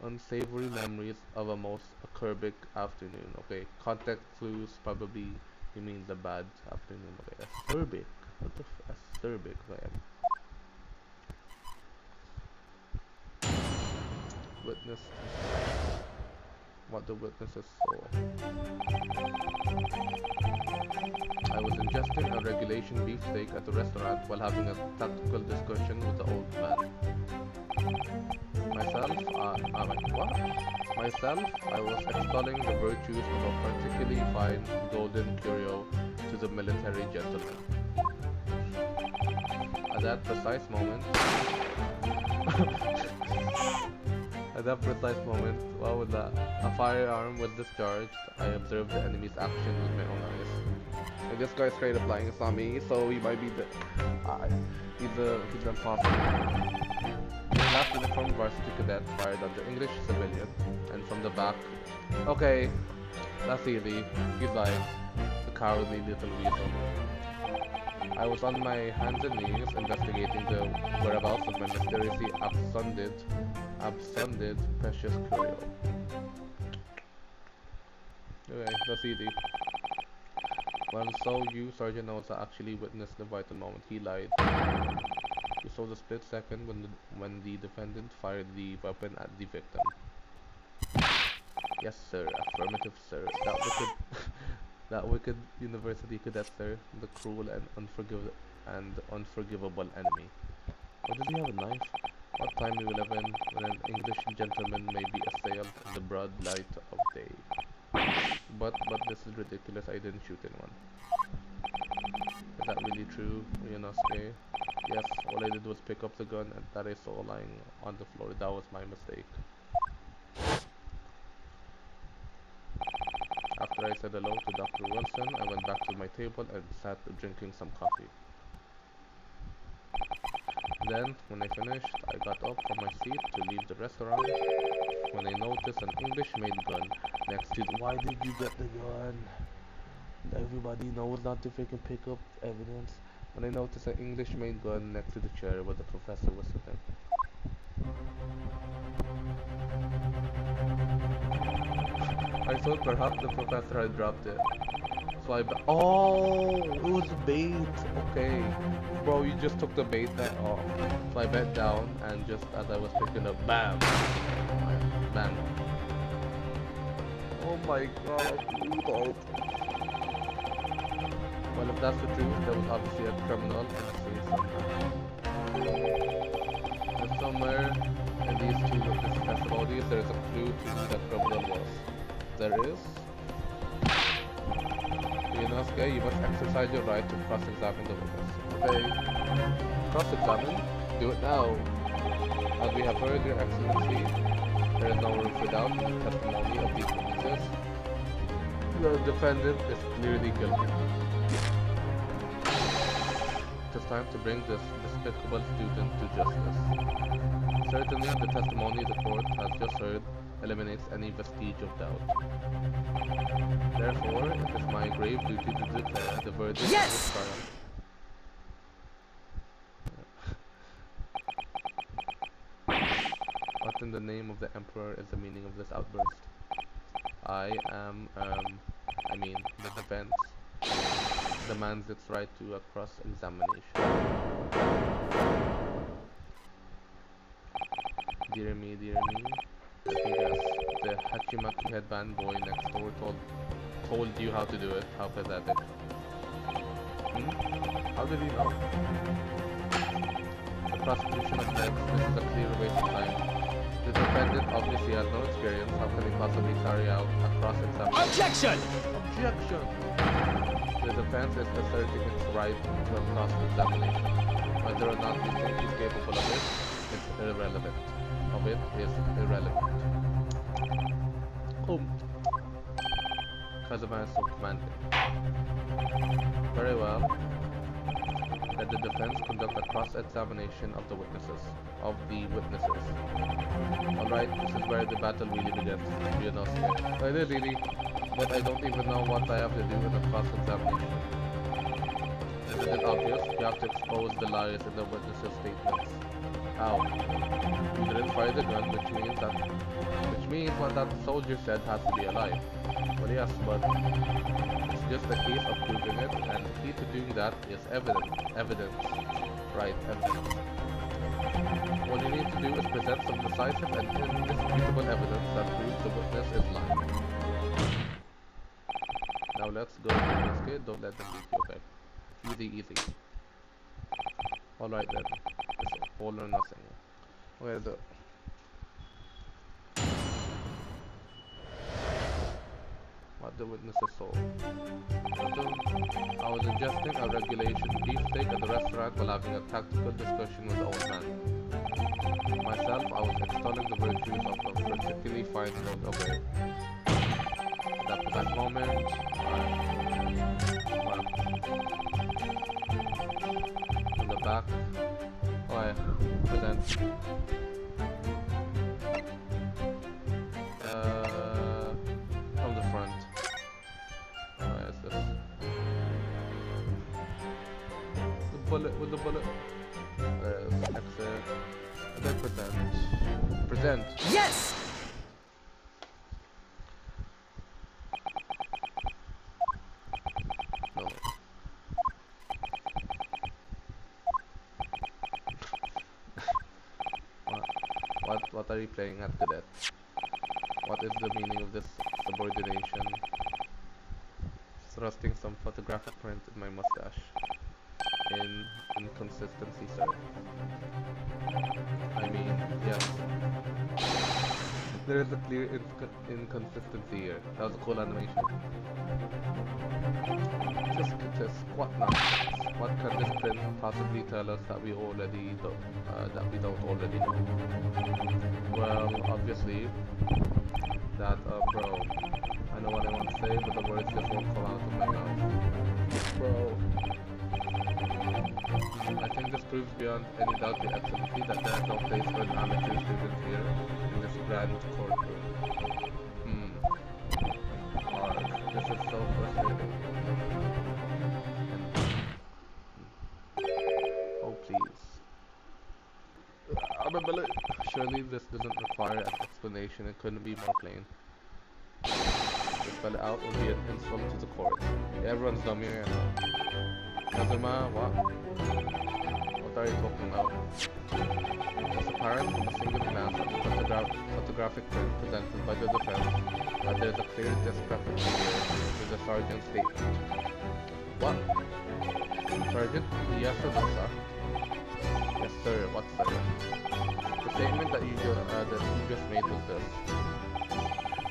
Unsavory memories of a most acerbic afternoon. Okay, context clues probably you mean the bad afternoon. Okay, acerbic. What the acerbic? Okay. Witness what the witnesses saw. I was ingesting a regulation beefsteak at the restaurant while having a tactical discussion with the old man. Myself, I was extolling the virtues of a particularly fine golden curio to the military gentleman. At that precise moment, what was that? A firearm was discharged. I observed the enemy's action with my own eyes. And this guy's straight up lying, it's not me, so he might be the... he's impossible. The last uniformed varsity cadet fired at the English civilian, and from the back... Okay, that's easy. He's lying. The cowardly little weasel. I was on my hands and knees investigating the whereabouts of my mysteriously absconded precious curio. Okay, that's easy. Well, so you, Sergeant Osa, actually witnessed the vital moment. He lied. You saw the split second when the defendant fired the weapon at the victim. Yes, sir. Affirmative, sir. That wicked university cadet, sir. The cruel and unforgivable enemy. Or does he have a knife? What time you will live in when an English gentleman may be assailed in the broad light of day? But this is ridiculous. I didn't shoot anyone. Is that really true, Ryunosuke? Yes, all I did was pick up the gun and that I saw lying on the floor. That was my mistake. After I said hello to Dr. Wilson, I went back to my table and sat drinking some coffee. Then, when I finished, I got up from my seat to leave the restaurant when I noticed an English-made gun next to the... Why did you get the gun? Everybody knows not to freaking pick up evidence. When I noticed an English-made gun next to the chair where the professor was sitting. I thought perhaps the professor had dropped it. So oh, it was bait. Okay. Bro, you just took the bait that off. So I bent down and just as I was picking up, bam! Bang. Oh my god, Rudolph. Well, if that's the truth, there was obviously a criminal in the street somewhere. But somewhere in these two witness testimonies, there is a clue to who that criminal was. There is? Ryunosuke, you must exercise your right to cross-examine the witness. Okay. Cross-examine? Do it now. As we have heard, Your Excellency, there is no room for doubt in the testimony of these witnesses. The defendant is clearly guilty. It is time to bring this despicable student to justice. Certainly, the testimony the court has just heard eliminates any vestige of doubt. Therefore, it is my grave duty to declare the verdict of this trial. What in the name of the Emperor is the meaning of this outburst? I mean, the defense demands its right to a cross-examination. Dear me, let me guess. The Hachimaki headband boy next door told you how to do it. How pathetic. How did he know? The prosecution objects. This is a clear waste of time. The defendant obviously has no experience. How can he possibly carry out a cross-examination? Objection! Objection! The defense is asserting its right to a cross-examination. Whether or not we think he's capable of it, it's irrelevant. Of it is irrelevant. Kazuma is so commanding. Very well. Let the defense conduct a cross-examination of the witnesses. Alright, this is where the battle really begins. Ryunosuke. Really? But I don't even know what I have to do in a cross-examination. Isn't it obvious? You have to expose the lies in the witnesses' statements. How? You didn't fire the gun, which means what that soldier said has to be a lie. Well, yes, but it's just a case of proving it, and the key to doing that is evidence. Right, evidence. What you need to do is present some decisive and indisputable evidence that proves the witness is lying. Now let's go to this kid. Don't let them beat you, okay? Easy. Alright then. It's all or nothing. Okay, what the witnesses saw. I was ingesting a regulation beefsteak at the restaurant while having a tactical discussion with the old man. Myself, I was extolling the virtues of a particularly fine food. Okay. At that precise moment, in the back, present. From the front. Is this? With the bullet. Exit. And then present. Yes! No. What are you playing at, cadet? What is the meaning of this subordination? Thrusting some photographic print in my mustache. Inconsistency, sir. I mean, yes. There is a clear inconsistency here. That was a cool animation. Just what nonsense? What can this print possibly tell us that we don't already know? Well, obviously, that bro. I know what I want to say, but the words just won't come out of my mouth. Bro. I think this proves beyond any doubt the excellency that there is no place for an amateur student here in this grand courtroom. This is so frustrating. Oh please. Surely this doesn't require an explanation. It couldn't be more plain. To spell it out would be an insult to the court. Yeah, everyone's dumb here. Kazuma, what? What are you talking about? It's apparent from a single glance at the photographic print presented by the defense that there is a clear discrepancy here with the sergeant's statement. What? Sergeant? Yes or no, sir? Yes, sir. What, sir? The statement that you just made was this.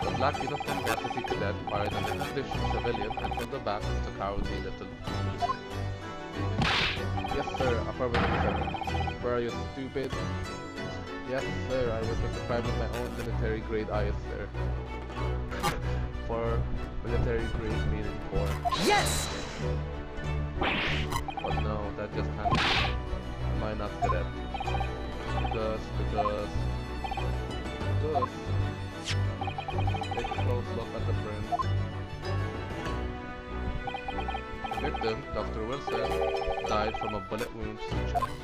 The black uniformed varsity cadet fired an English civilian and from the back was the cowardly little police. Yes, sir. Affirmative, sir. Where are you, stupid? Yes, sir. I witnessed the crime with my own military-grade eyes, sir. For military-grade meaning for... Yes! But no, that just can't be. Am I not cadet? Because... Take a close look at the print. The victim, Dr. Wilson, died from a bullet wound to the chest.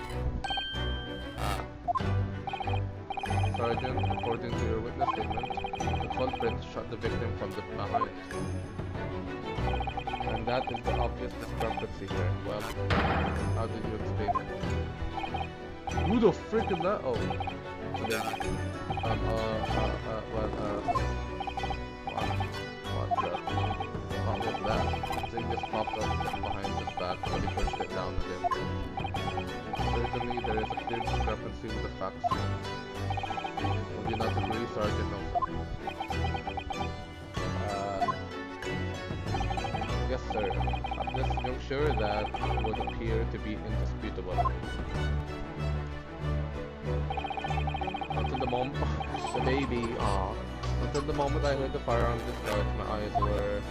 Sergeant, according to your witness statement, the culprit shot the victim from the behind. And that is the obvious discrepancy here. Well, how did you explain it? Who the frick is that? Oh, today. What was that? Thing just popped up behind his back when he pushed it down again. Certainly, there is a clear discrepancy with the facts. When do not agree, Sergeant Nosa? Yes, sir. At this juncture, that would appear to be indisputable. Until the moment, the baby, until the moment I heard the firearm discharge, my eyes were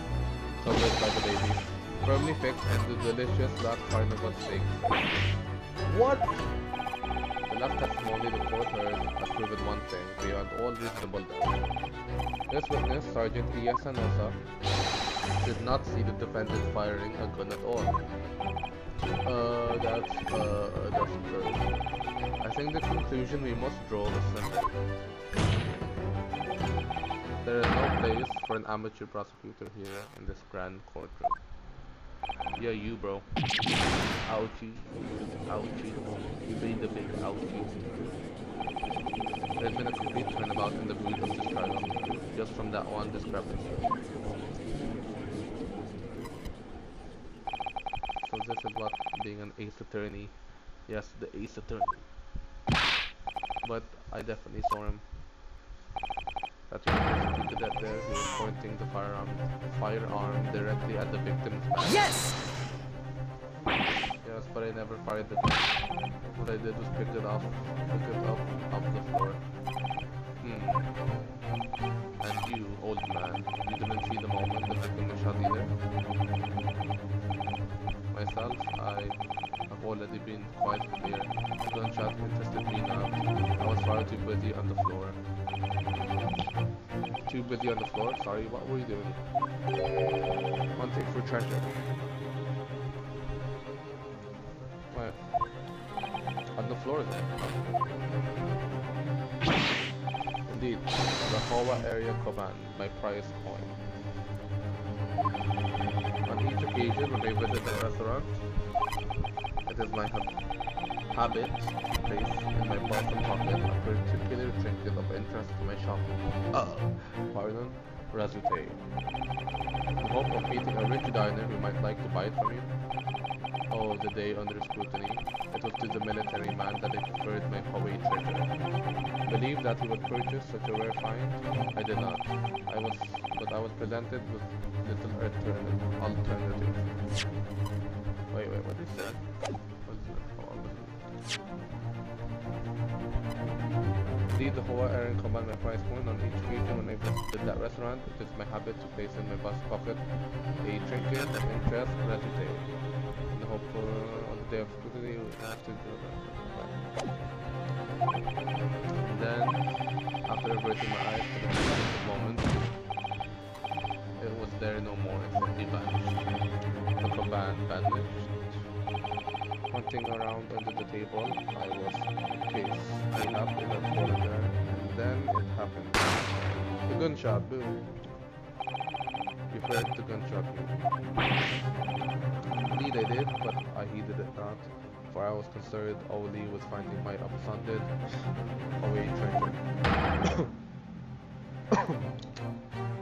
covered by the baby, firmly fixed in the delicious black carnival steak. What? The last testimony the court heard has proven one thing beyond all reasonable doubt. This witness, Sergeant E.S. Anosa, did not see the defendant firing a gun at all. That's good. I think the conclusion we must draw is simple. There is no place for an amateur prosecutor here in this grand courtroom. Yeah, you, bro. Ouchie. Ouchie. You made the big ouchie. There's been a complete turnabout in the mood of this trial, just from that one discrepancy. So this is what being an ace attorney. Yes, the ace attorney. But I definitely saw him. That was prosecuted that there, he was pointing the firearm directly at the victim's back. Yes! Yes, but I never fired the gun. What I did was pick it up off the floor. And you, old man, you didn't see the moment the victim was shot either? Myself, I have already been quite clear. The gunshot interested me not. I was far too busy on the floor. Too busy on the floor? Sorry, what were you doing? Hunting for treasure. What? On the floor then? Indeed, the Hawa area command, my prized coin. On each occasion when I visit a restaurant, it is my habit to place in my bottom pocket a particular trinket of interest to my shopping. Pardon? Razute. In the hope of meeting a rich diner who might like to buy it from you. Oh, the day under scrutiny. It was to the military man that I preferred my Hawaii treasure. Believed that he would purchase such a rare find? I did not. But I was presented with little alternative. Wait, what is that? What is that? Indeed, the Hawa area command my price point on each occasion when I visited that restaurant. It is my habit to place in my bust pocket a trinket of interest residue. In the hope for on the day of scrutiny, we have to do that. And then, after averting my eyes for the brief moment, it was there no more except he vanished. The command vanished. Hunting around under the table, I was case. Mayhap it had fallen there, and then it happened. The gunshot, boom. You heard the gunshot, boom. Indeed I did, but I heeded it not, for I was concerned only with finding my absconded away treasure.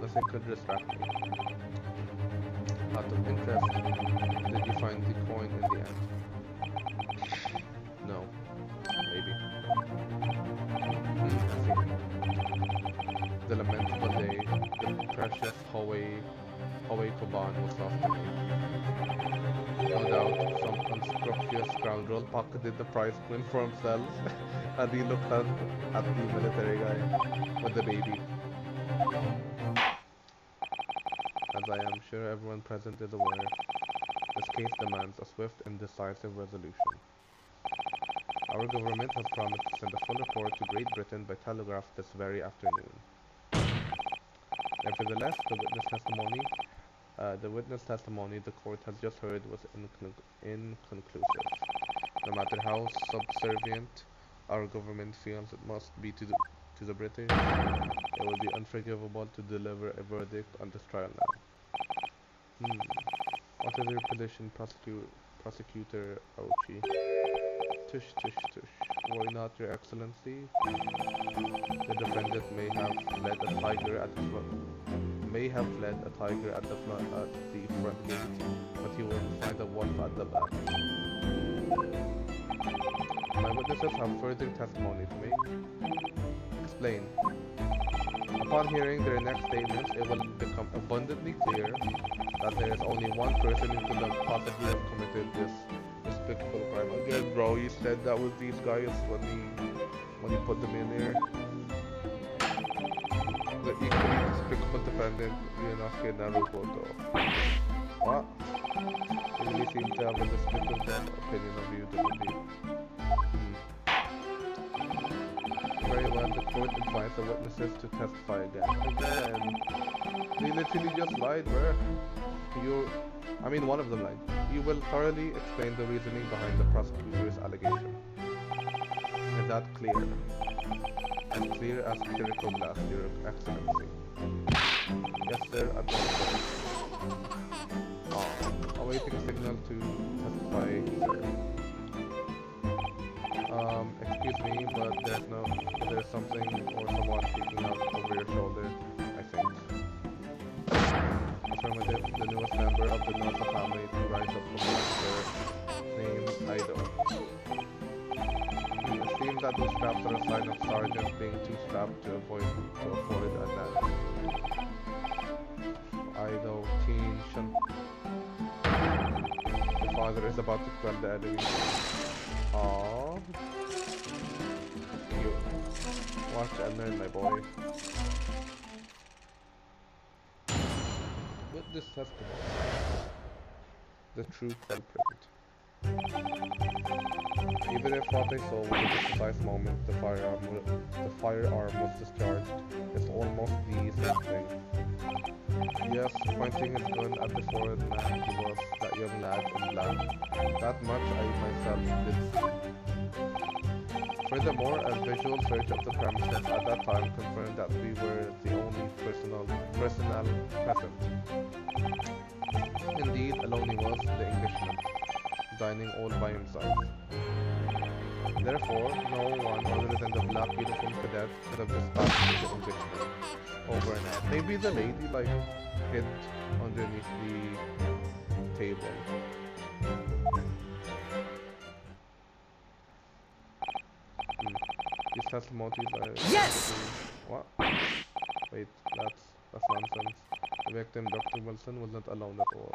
Nothing could distract me. Out of interest, did you find the coin in the end? No. Maybe. I think. The lamentable day, the precious Hawaii Koban was lost to me. No doubt, some unscrupulous scoundrel pocketed the prize coin for himself, and he looked at the military guy with the baby. As I am sure everyone present is aware, this case demands a swift and decisive resolution. Our government has promised to send a full report to Great Britain by telegraph this very afternoon. Nevertheless, the witness testimony the court has just heard was inconclusive. No matter how subservient our government feels it must be to the British, it would be unforgivable to deliver a verdict on this trial now. What is your position, Prosecutor Ochi? Tush, tush, tush. Worry not, Your Excellency. The defendant may have fled a tiger at the front gate, but he will find a wolf at the back. My witnesses have further testimony to make. Explain. Upon hearing their next statements, it will become abundantly clear that there is only one person who could have possibly have committed this despicable crime. Again, bro, you said that was these guys when you put them in there. The equally despicable defendant, Ryunosuke Naruto. What? You really seem to have a despicable opinion of you, Dylan. Very well, the court advised the witnesses to testify again. They literally just lied, bro. One of them lied. You will thoroughly explain the reasoning behind the prosecutor's allegation. Is that clear? As clear as spherical glass, Your Excellency. Yes, sir, Advocate. Awaiting a signal to testify, sir. Excuse me, but there's something or someone peeking out over your shoulder, I think. Affirmative, the newest member of the Nosa family to rise up from the named Aido. It seems that those straps are a sign of Sergeant being too strapped to avoid a net. Aido, teen, the father is about to quell the enemy. Aww. You watch and learn, my boy. With this testimony, the true culprit. Even if what they saw was at the precise moment the firearm was discharged, it's almost the same thing. Yes, pointing his gun at the foreign man he was, that young lad in black. That much I myself did see. Furthermore, a visual search of the premises at that time confirmed that we were the only personnel present. Indeed, alone he was, the Englishman, dining all by himself. Therefore, no one other than the black uniformed cadet could have dispatched the Englishman over and out. Maybe the lady hid underneath the table. These testimonies are... Yes! What? Wait, that's nonsense. The victim, Dr. Wilson, was not alone at all.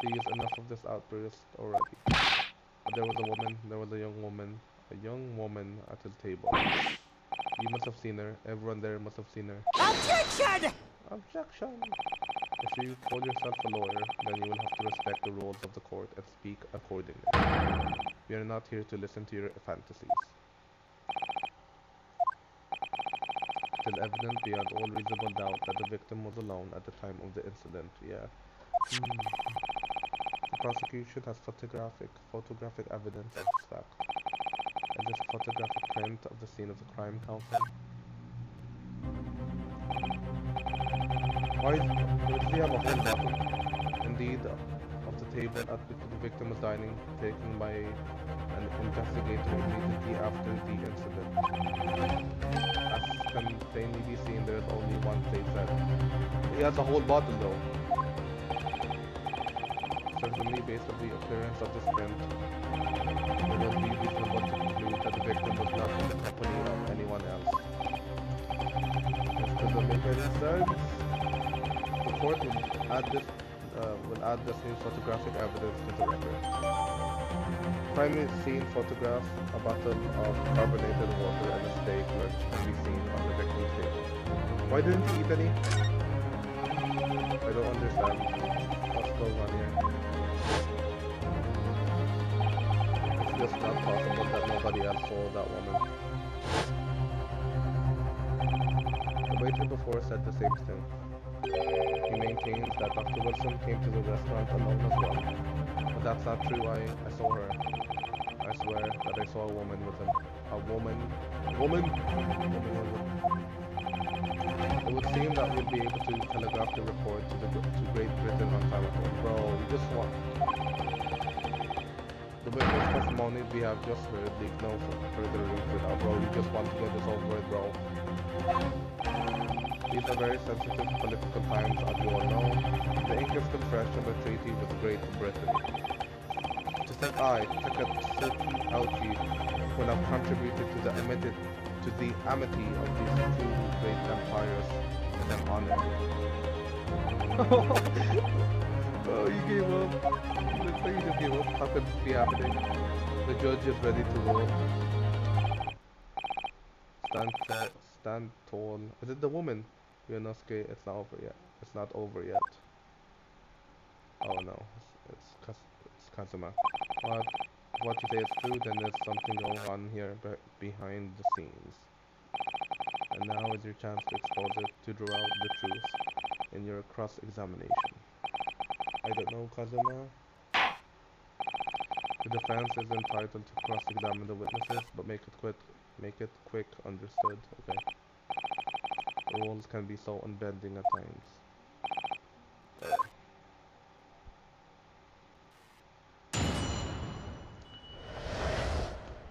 Please, enough of this outburst already. But there was a young woman at the table. You must have seen her. Everyone there must have seen her. Objection! Objection! If you call yourself a lawyer, then you will have to respect the rules of the court and speak accordingly. We are not here to listen to your fantasies. Still evident beyond all reasonable doubt that the victim was alone at the time of the incident. Yeah. The prosecution has photographic evidence of this fact. And this photographic print of the scene of the crime, counsel. Why does he have a whole bottle? Indeed, of the table at which the victim was dining, taken by an investigator immediately after the incident. As can plainly be seen, there is only one plate set. He has a whole bottle though. Certainly, based on the appearance of this print, it would be reasonable to conclude that the victim was not in the company of anyone else. This doesn't make any sense. The court will add this new photographic evidence to the record. Crime scene photograph, a bottle of carbonated water and a steak can be seen on the victim's table. Why didn't he eat any? I don't understand. What's going on here? It's just not possible that nobody else saw that woman. The waiter before said the same thing. He maintains that Dr. Wilson came to the restaurant alone as well. But that's not true, I saw her. I swear that I saw a woman with him. A woman with him. It would seem that we'd be able to telegraph the report to Great Britain on telephone. Bro, we just want... The witness testimony we have just heard leaked no further reason. Bro, we just want to get this over with, bro. These are very sensitive political times, as you all know. The ink is still fresh on the treaty with Great Britain. To said I, Takatsuki Auchi, who have contributed to the amity of these two great empires with an honor. Oh, you gave up. Looks like you just gave up. How could this be happening? The judge is ready to rule. Stand tall. Is it the woman? Yonosuke, it's not over yet. It's not over yet. Oh no, it's Kazuma. What you say is true, then there's something going on here behind the scenes. And now is your chance to expose it, to draw out the truth in your cross-examination. I don't know, Kazuma. The defense is entitled to cross-examine the witnesses, but make it quick, understood, okay? The rules can be so unbending at times.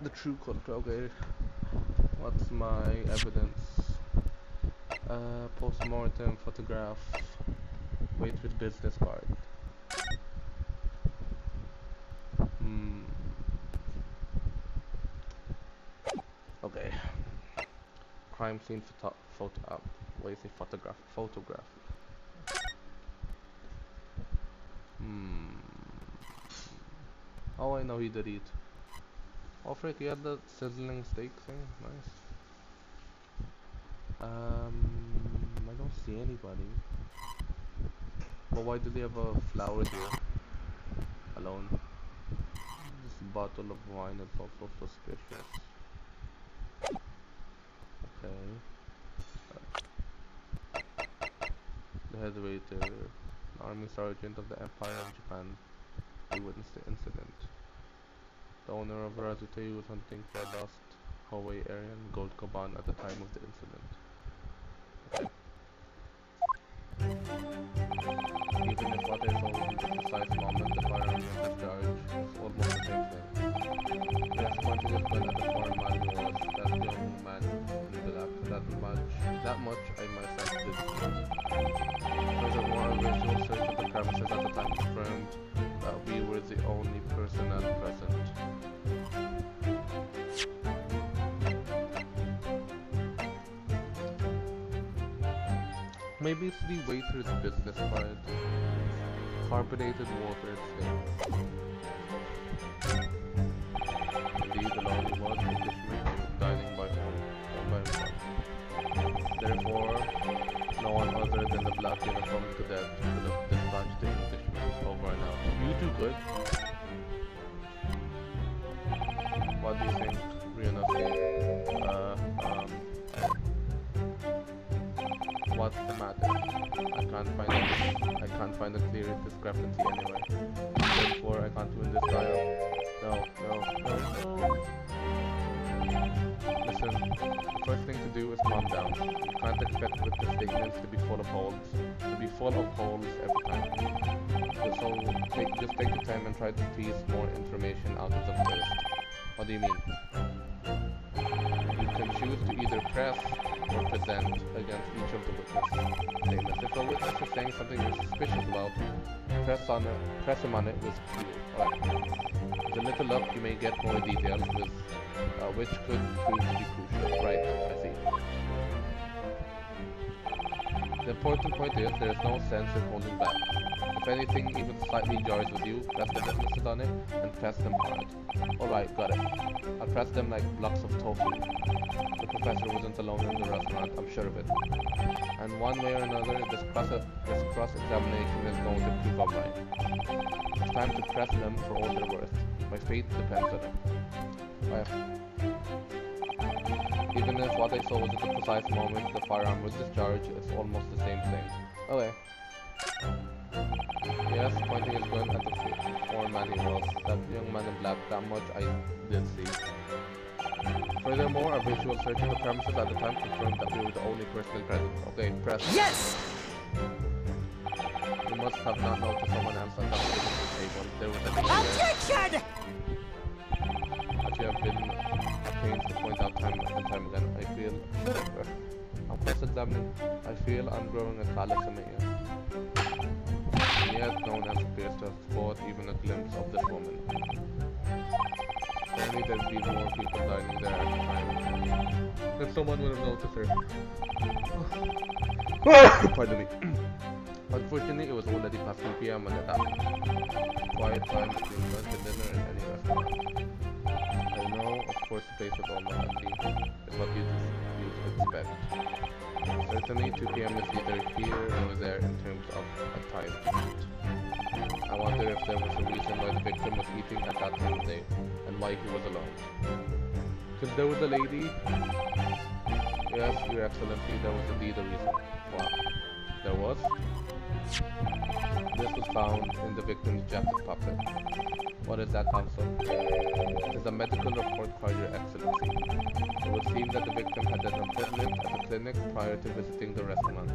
The true culture, okay. What's my evidence? Post-mortem photograph. Wait with business card. Okay. Crime scene photo. What do you say? Photograph. Oh, I know he did eat. Oh frick, he had that sizzling steak thing. Nice. I don't see anybody. But why do they have a flower here? Alone. This bottle of wine is also suspicious. Okay. The head waiter, an army sergeant of the Empire of Japan, who witnessed the incident. The owner of Razute was hunting for a lost Hawaii Aryan gold kaban at the time of the incident. Okay. Even if what I saw was the precise moment the firearm was discharged, it's almost the same thing. Yes, pointing his gun at the foreign man who was that young man in black. That much I myself did see. Furthermore, a visual search of the premises at the time confirmed that we were the only personnel present. Maybe it's the waiter's business card. Carbonated water thing. Indeed, the only one Englishman dining by himself. Therefore, no one other than the black uniformed cadet could have dispatched the Englishman over and out. You do good. What do you think, Ryunosuke? What's the matter? I can't find a clear discrepancy anywhere. Therefore, I can't win this trial. No. Listen, the first thing to do is calm down. You can't expect witness statements to be full of holes every time. Just take your time and try to tease more information out of them first. What do you mean? You can choose to either press or present against each of the witness statements. If a witness is saying something you're suspicious about, press him on it with Q. Alright. With a little luck, you may get more details, which could prove to be crucial. Right, I see. The important point is, there is no sense in holding back. If anything even slightly jars with you, press the witnesses on it, and press them hard. Alright, got it. I'll press them like blocks of tofu. The professor wasn't alone in the restaurant, I'm sure of it. And one way or another, this cross-examination is going to prove I'm right. It's time to press them for all they're worth. My fate depends on it. Even if what I saw was at the precise moment the firearm was discharged, it's almost the same thing. Okay. Yes, pointing his gun at the foreign man he was. That young man in black, that much I did see. Furthermore, a visual search of the premises at the time confirmed that we were the only person present. Okay, press. Yes! You must have not noticed someone else at the table. There was a Objection! As you have been pains to point out time and time again, I feel... I'm cross-examining. I feel I'm growing a callus in my ear. yet no one else appears to have caught even a glimpse of this woman. Apparently there'd be more people dining there at the time. Then someone would have noticed her. Pardon me. Unfortunately, it was already past 2 p.m. when it happened. Quiet time between lunch and dinner in any restaurant. I know, of course, the place was almost empty. It's what you'd expect. Certainly, 2 p.m. is neither here nor there in terms of a time to eat. I wonder if there was a reason why the victim was eating at that time of day, and why he was alone. Since there was a lady... Yes, Your Excellency, there was indeed a reason. What? There was? This was found in the victim's jacket pocket. What is that, Counsel? It is a medical report card, Your Excellency. It would seem that the victim had an appointment at a clinic prior to visiting the restaurant.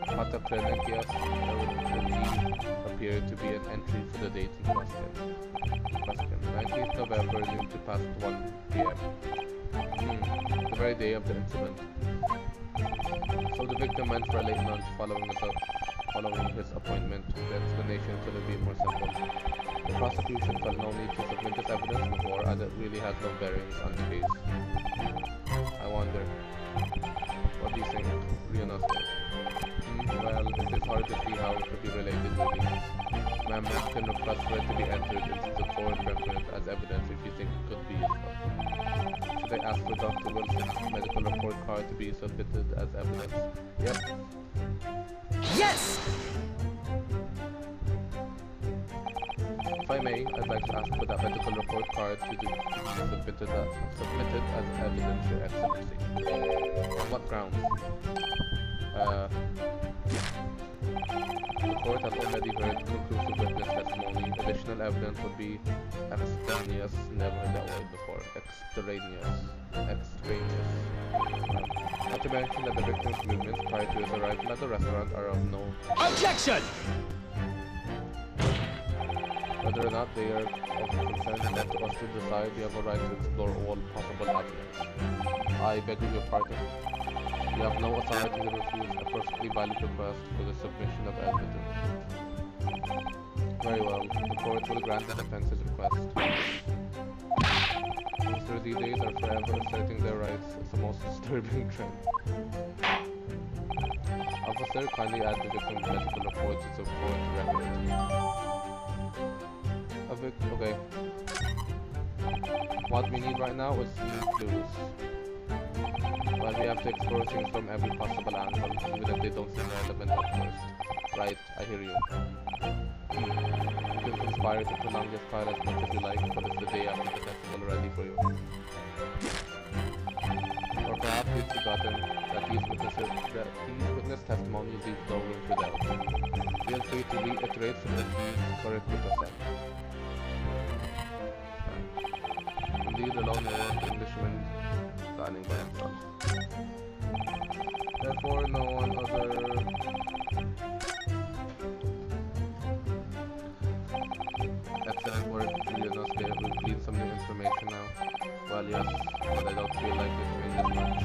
At a clinic, yes, there would indeed appear to be an entry for the date in question. 19th November, noon to past 1 p.m. The very day of the incident. So the victim went for a late lunch following his appointment. The explanation could have been more simple. The prosecution felt no need to submit this evidence before, as it really has no bearings on the case. I wonder. What do you think? Riona's well, it is hard to see how it could be related really. Members can request for it to be entered into the court record as evidence if you think it could be useful. Should I ask for Dr. Wilson's medical report card to be submitted as evidence? Yep. Yes! If I may, I'd like to ask for that medical report card to be submitted as evidence, Your Excellency. On what grounds? The court has already heard conclusive witness testimony. Additional evidence would be extraneous, never heard that word before. Extraneous. Not to mention that the victim's movements prior to his arrival at the restaurant are of no... Objection! Whether or not they are of concern is up to us to decide. We have a right to explore all possible avenues. I beg your pardon. You have no authority to refuse a perfectly valid request for the submission of evidence. Very well, the court will grant the defense's request. These 30 days are forever asserting their rights. It's the most disturbing trend. Officer, kindly add the victim's medical report to the court record. Okay. What we need right now is clues. But we have to explore things from every possible angle, even if they don't seem relevant at first. Right, I hear you. You can conspire to prolong this trial as much as you like, but it's the day after the festival ready for you. Or perhaps you've forgotten that these witness testimonies leave no room for doubt. Feel free to reiterate some of the keys correctly percent. Indeed, alone no one Englishman dining by himself. Therefore, no one other... Excellent work, Leonos. We've gleaned some new information now. Well, yes, but I don't feel like it changes much.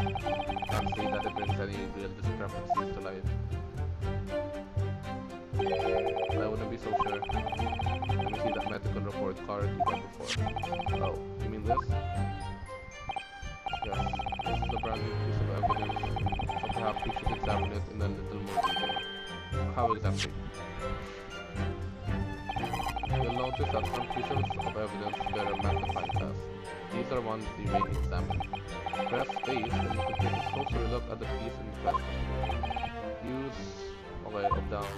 Can't see that it brings any real discrepancies to light. I wouldn't be so sure. Let me see that medical report card you got before. Oh, you mean this? Yes, this is a brand new piece of evidence, so perhaps we should examine it in a little more detail. How exactly? You'll notice that some pieces of evidence bear a magnifying glass. These are ones you may examine. Press space and you can take a closer look at the piece in question. Use... okay, up down.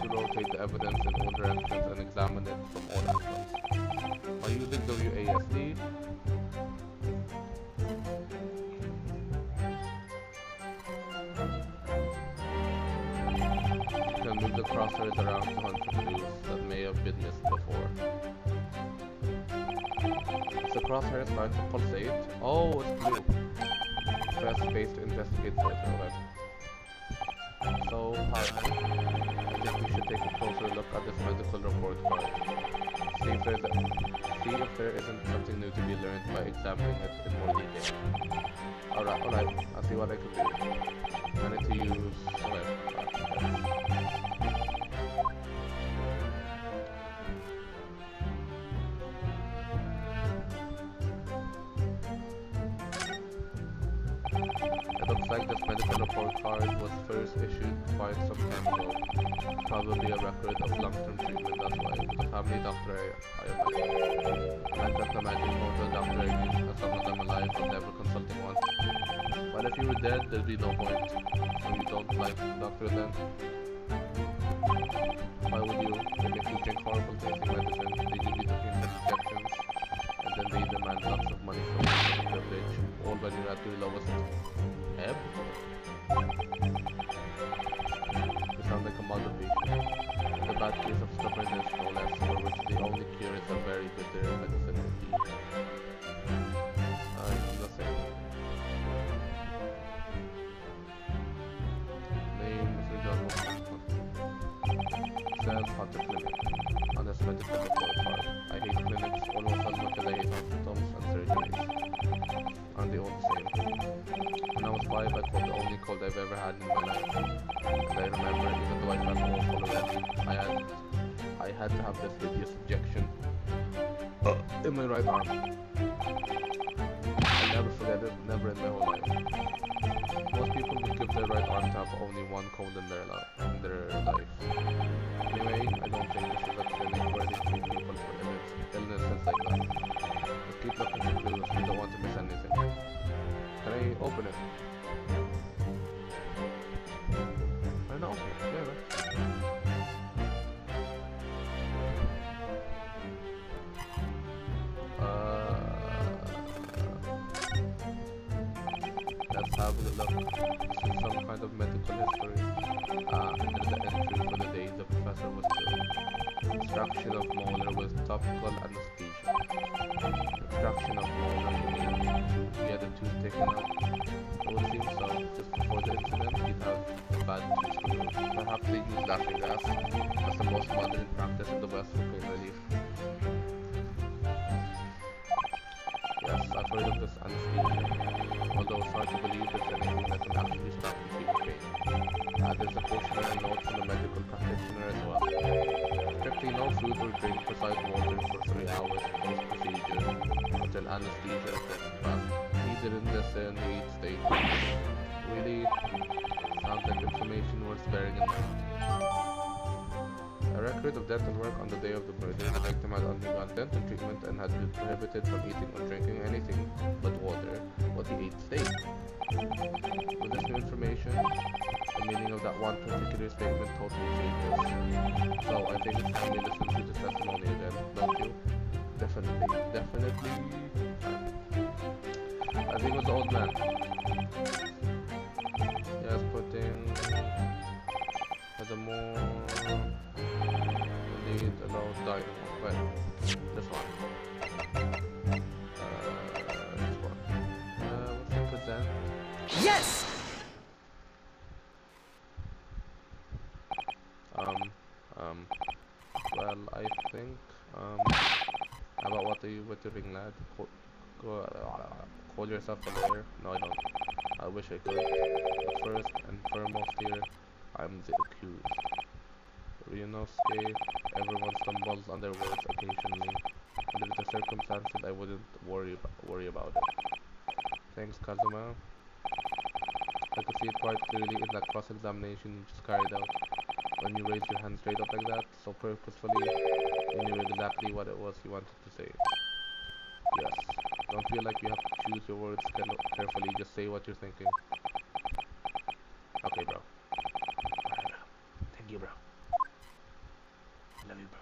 To rotate the evidence in all directions and examine it from all angles. By using WASD, you can move the crosshairs around to hunt for clues that may have been missed before. As the crosshairs start to pulsate, oh, it's blue. Press space to investigate further. So, I think we should take a closer look at this medical report card. See if there isn't something new to be learned by examining it in more detail. Alright, I'll see what I can do. I need to use... Okay. It looks like this medical report card was first issued quite some time ago. Probably a record of long-term treatment, that's why. The family doctor I imagine. I can't imagine going to a doctor I knew as long as I'm alive and never consulting one. But if you were dead, there'd be no point. So you don't like the doctor then? Why would you? They make you drink horrible tasting medicine, they give you the painful injections, and then they demand lots of money from you for the privilege, all when you're at your lowest ebb? You sound like a mother patient. The bad case of stubbornness, no less, for which the only cure is a very bitter medicinal tea. Nothing. Name Mr. John Wilson. Says Hunter Clinic. On this medical report card. I hate clinics almost as much as I hate hospitals and surgeries. Aren't they all the same? When I was 5, I caught the only cold I've ever had in my life. And I remember, even though I felt awful already, I had to have this hideous injection in my right arm. I'll never forget it, never in my whole life. Most people would give their right arm to have only one cold in their life. Anyway, I don't think this is a clinic where they treat people for illnesses like that. Just keep looking for clues, we don't want to miss anything. Can I open it? I know, yeah, let's have a look. This is some kind of medical history. There's an entry for the day the professor was killed. Extraction of molar with topical anesthesia. Extraction of molar meaning he had a tooth taken out. It would seem so. Just before the incident, he'd have a bad tooth removed. Perhaps they used laughing gas as the most modern practice in the West for pain relief. Yes, I've heard of this anesthesia, although it's hard to believe there's anything that can actually stop acute pain. There's a cautionary note from the medical practitioner as well. Strictly no food or drink besides water for 3 hours post-procedure until anesthesia effects pass. Neither in this need state. Really sounds like information worth bearing in mind. A record of dental work on the day of the murder. The victim had undergone dental treatment and had been prohibited from eating or drinking anything but water. What he ate stayed. With this new information, the meaning of that one particular statement totally changes. So I think it's time we listen to the testimony again, don't you? Definitely. I think it was the old man. Yes, putting furthermore indeed about dynamo. Well, this one. This one. What's it present? Yes! Well, I think, about what are you wittering, lad? Call yourself a lawyer? No, I don't. I wish I could. But first and foremost here, I'm the accused. Ryunosuke, everyone stumbles on their words occasionally. Under the circumstances, I wouldn't worry about it. Thanks, Kazuma. I could see it quite clearly in that cross-examination you just carried out. When you raised your hand straight up like that, so purposefully, you knew exactly what it was you wanted to say. Yes. Don't feel like you have to choose your words carefully, just say what you're thinking. Okay, bro. Alright, bro. Thank you, bro. Love you, bro.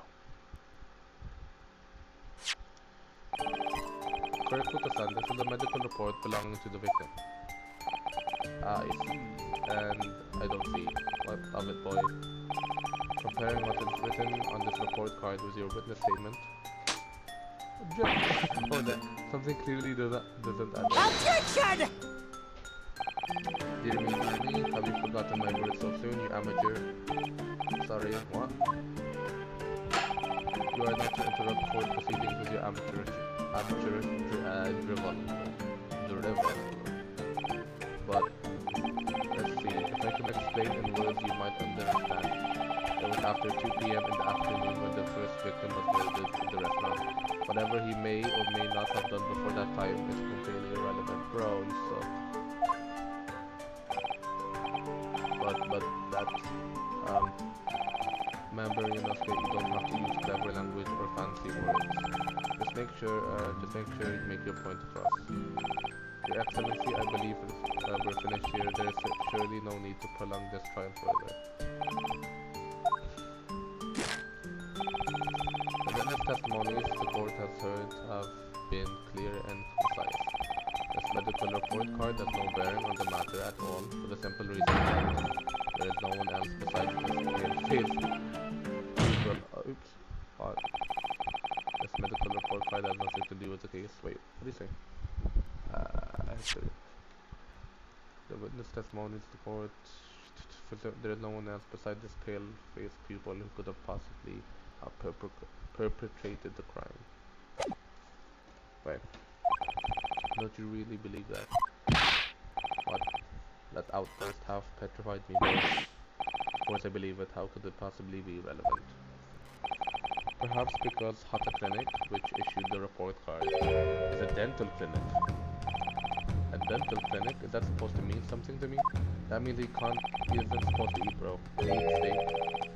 Correct Fukasan, this is a medical report belonging to the victim. I see. And I don't see. What of it, boy? Comparing what is written on this report card with your witness statement. Oh, that something clearly doesn't add up. Objection! Dear me, have you forgotten my words so soon, you amateur? Sorry, what? You are not to interrupt court proceedings with your amateur drivel. But let's see. as you might understand, it was after 2 p.m. in the afternoon when the first victim was murdered in the restaurant. Whatever he may or may not have done before that time is completely irrelevant. Bro, you suck. But that, remember, you don't have to use clever language or fancy words. Just make sure you make your point across. Your Excellency, I believe we're finished here. There is surely no need to prolong this trial further. The witness testimonies the court has heard have been clear and concise. This medical report card has no bearing on the matter at all, for the simple reason that there is no one else besides this failed. Oops. What? This medical report card has nothing to do with the case. Wait, what do you say? History. The witness testimonies the court. There is no one else besides this pale-faced pupil who could have possibly perpetrated the crime. Wait. Don't you really believe that? What? That outburst half petrified me. Of course I believe it. How could it possibly be relevant? Perhaps because Hata Clinic, which issued the report card, is a dental clinic. A dental clinic? Is that supposed to mean something to me? That means he isn't supposed to eat, bro. He eats steak.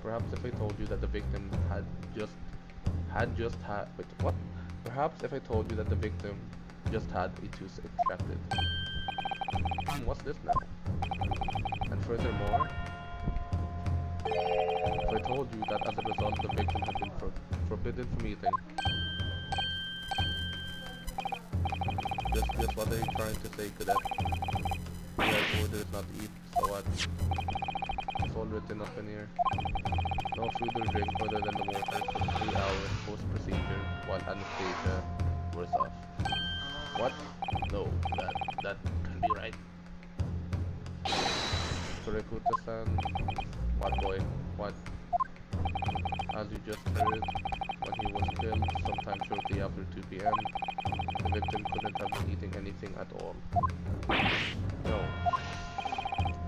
Perhaps if I told you that the victim had just wait, what? Perhaps if I told you that the victim just had a tooth extracted. What's this now? And furthermore, if I told you that as a result the victim had been forbidden from eating. Just what are you trying to say, cadet? The order is not to eat, so what? It's all written up in here. No food or drink other than the water for 3 hours post-procedure while anesthesia wears off. What? No, that can be right. Kurekuta-san. What, boy? What? As you just heard, when he was killed sometime shortly after 2 p.m., the victim couldn't have been eating anything at all. No.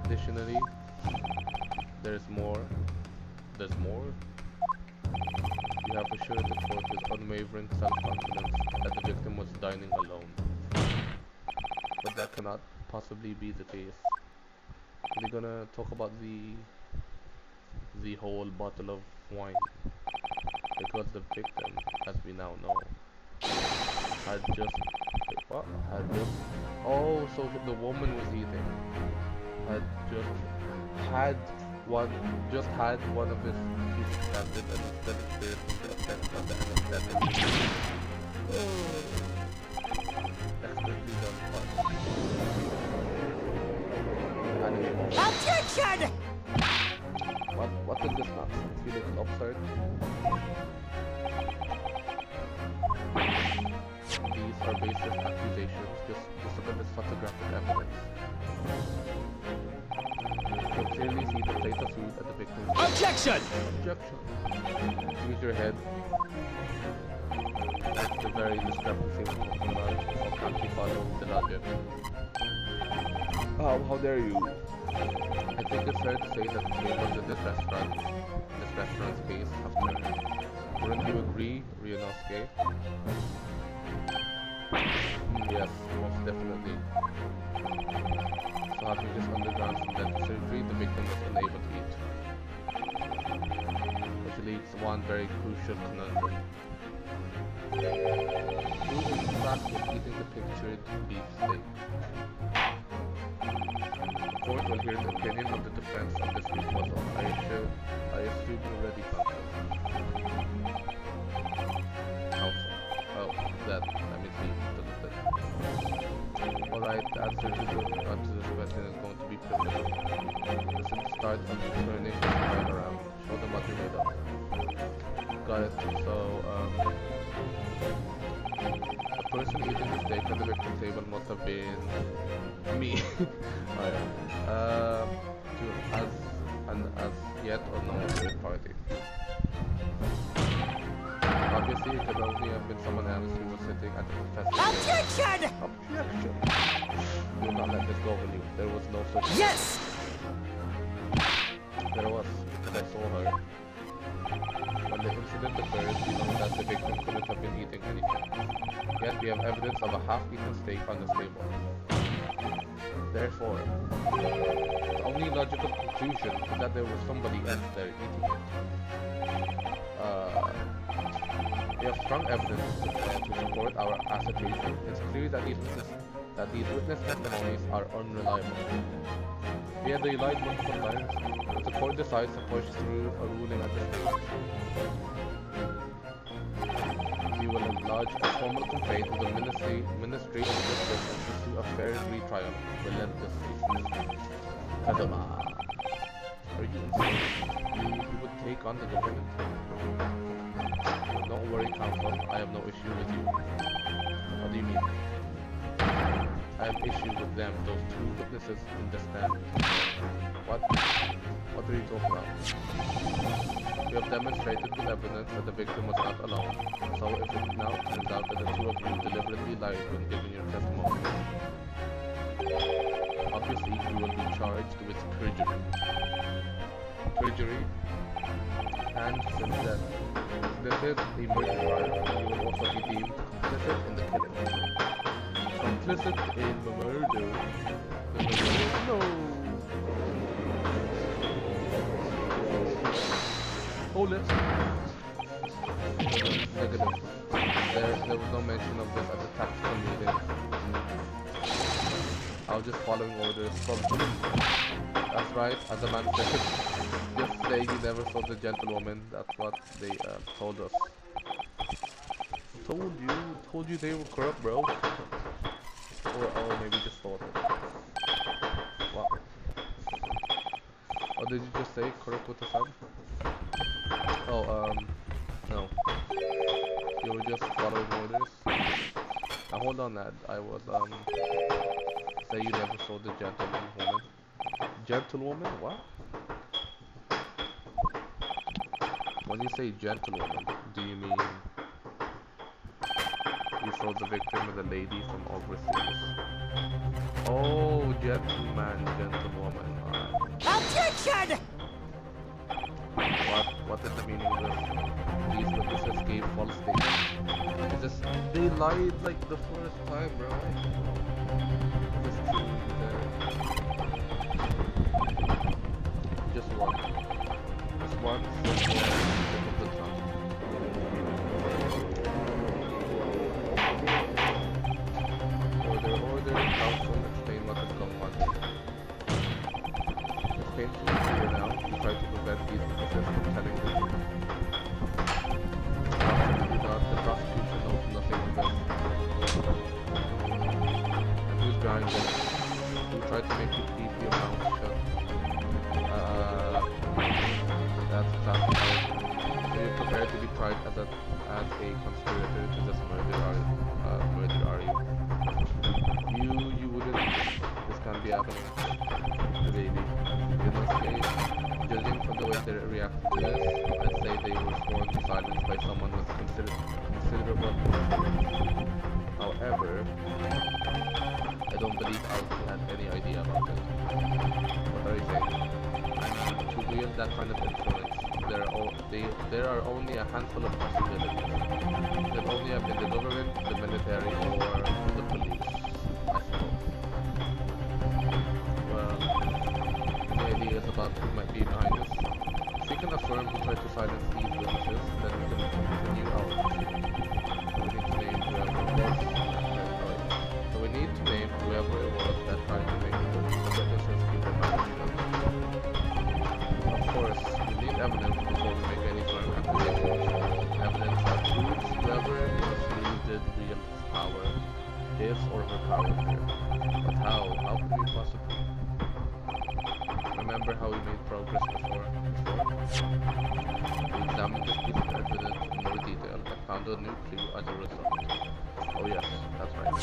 Additionally, there's more. There's more? You have assured the court with unwavering self-confidence that the victim was dining alone. But that cannot possibly be the case. We're gonna talk about the whole bottle of wine. Because the victim, as we now know, had just... Wait, what? Had just... Oh, so the woman was eating. Had one of his teeth extracted and instead experiencing the effects of the anesthetic. Expertly done part. Objection! What is this nonsense? You little absurd. These are baseless accusations. Just look at this photographic evidence. You can clearly see the plate of food at the victim's Objection! Objection. Use your head. That's the very discrepancy we're talking about. How can't you follow the logic? How dare you? I think it's fair to say that the tables in this restaurant's case have turned. Wouldn't you agree, Ryunosuke? Yes, most definitely. So having this undergone some dental surgery, the victim was unable to eat. Which leaves one very crucial conundrum. Who in fact was eating the pictured beef steak? The court will hear the opinion of the defense of this rebuttal. I assume you're ready, counsel. Oh, that means me, doesn't it? Alright, the answer to this question is going to be pivotal. This is the start of turning this mind around. Show them what you made of. Got it. So, the person eating the steak at the victim table must have been me. As yet unknown third party. Obviously, it could only have been someone else who was sitting at the professor's table. Objection! Objection! Do not let this go, will you? There was no such... Yes! There was, because I saw her. When the incident occurred, we know that the victim couldn't have been eating anything. Yet we have evidence of a half-eaten steak on the table. Therefore, the only logical conclusion is that there was somebody else there eating it. We have strong evidence to support our assertion. It's clear that these witness testimonies are unreliable. We have relied multiple times, but the court decides to push through a ruling at this stage. We will lodge a formal complaint to the Ministry of Justice and pursue a fair retrial relentlessly. Kadama. Are you insane? You would take on the government? Don't worry, counsel. I have no issue with you. What do you mean? I have issue with them, those two witnesses in the stand. What? What are you talking about? We have demonstrated with evidence that the victim was not alone. So if it now turns out that the two of you deliberately lied when giving your testimony, obviously you will be charged with perjury. Perjury, and since this is a murder trial, you will also be deemed complicit in the killing. Complicit in the murder? No! Hold it! Negative. There was no mention of this at the tactical meeting. I was just following orders from him. That's right, as a man said. Just say you never saw the gentlewoman. That's what they told us. Told you they were corrupt, bro. Or maybe just thought it. What? Or did you just say corrupt with the sun? Oh, no. You were just following orders. Now hold on, lad. I was, say you never saw the gentlewoman. Gentlewoman? What? When you say gentlewoman, do you mean you saw the victim with a lady from overseas? Oh, gentleman, gentlewoman. Objection! What is the meaning of this? These witnesses gave false statements. It's just, they lied like the first time, bro. Just true there. Just one. Just one simple tip of the tongue. Order, counsel, explain what has gone on here. It's painfully clear now. You try to prevent these witnesses from telling the truth. Absolutely not. The prosecution knows nothing of this. And who's behind this? Who tried to make you keep your mouth shut? That's classified. So you're prepared to be tried as a conspirator to this murder, are you? You wouldn't. This can't be happening. Baby. In this case, judging from the way they reacted to this, I'd say they were sworn to silence by someone with considerable experience. However, I don't believe Alfie had any idea about it. What are you saying? To wield that kind of influence, there are only a handful of possibilities. They'll only have been the government, the military, or the police, I suppose. Well, the idea is about who might be behind this. If we can affirm who tried to silence these witnesses, then we can continue our proceedings. We need to name whoever it was. So we need to name whoever it was that tried to make the witnesses keep their mouths shut. Of course, we need evidence before we make any firm accusations. Evidence that proves whoever it was wielded real power, his or her character. But how? How could we possibly? Remember how we made progress before? We examined this piece of evidence in more detail and found a new clue as a result. Oh yes, that's right.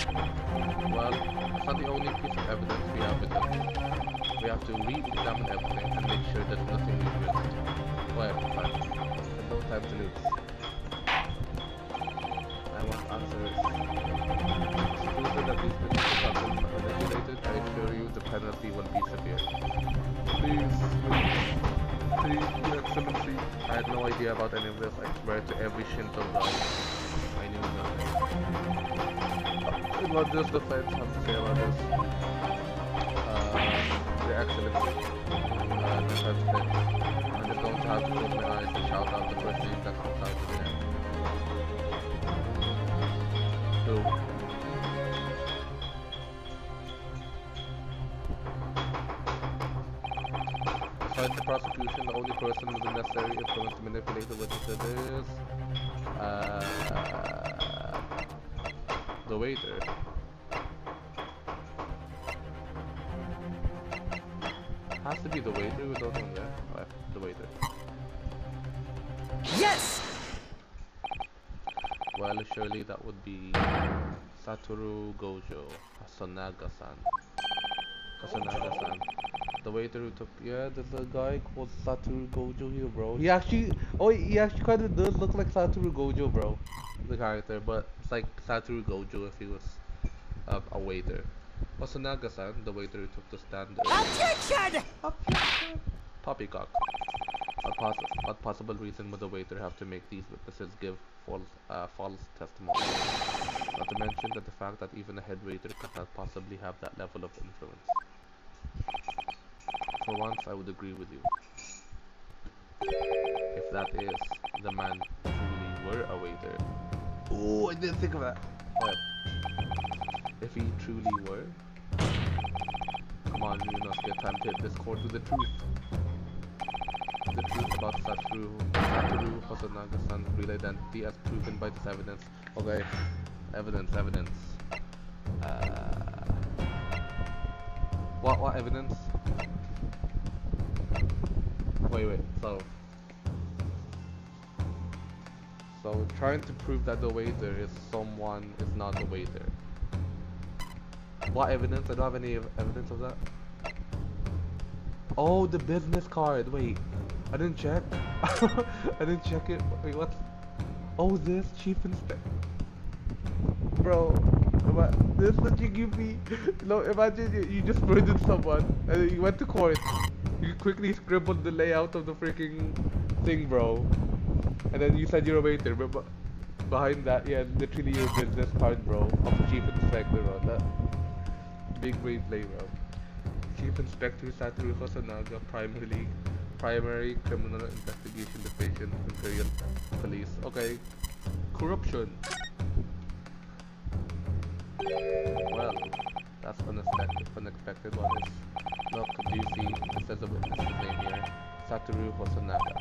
Well, it's not the only piece of evidence we have with us. We have to re-examine everything and make sure that nothing is missed. Quiet, fine. There's no time to lose. I want answers. It's proven that these witnesses have been manipulated. I assure you the penalty will be severe. Please. Excellency, I had no idea about any of this. I swear to every Shinto god, I knew nothing. What does the feds have to say about this? Your Excellency, defense feds. I'm just going to have to close my eyes and shout out the first name that comes out of the end. Who? Besides the prosecution, the only person with the necessary influence to manipulate the witnesses is the waiter. Has to be the waiter without one there. Oh, the waiter. Yes! Well, surely that would be Satoru Gojo, Hasanaga-san. Hasanaga-san. The waiter who took, yeah, there's a guy called Satoru Gojo here, bro. He actually kind of does look like Satoru Gojo, bro. The character, but it's like Satoru Gojo if he was a waiter. Hasanaga-san, the waiter who took the stand. Objection! Poppycock. What possible reason would the waiter have to make these witnesses give false testimony? Not to mention that the fact that even a head waiter could not possibly have that level of influence. For once, I would agree with you. If that is, the man truly were a waiter. Oh, I didn't think of that. If he truly were. Come on, Ryunosuke, time to hit this court with the truth. The truth about Satoru Hosonaga-san's real identity as proven by this evidence. Okay, evidence. What evidence? Wait, so trying to prove that the waiter is someone is not a waiter. What evidence? I don't have any evidence of that. Oh, the business card. Wait, I didn't check. I didn't check it. Wait, what? Oh, this chief inspector. Bro, this is what you give me. No, imagine you just murdered someone and then you went to court. You quickly scribbled the layout of the freaking thing, bro. And then you said you're a waiter. But behind that, yeah, literally your business card, bro, of chief inspector, bro. That big brain play, bro. Chief Inspector Satoru Hosonaga, Primary Criminal Investigation Division, Imperial Police. Okay, corruption. Well, that's unexpected. What is? Look, do you see? It says a witness's name here, Satoru Hosonaga.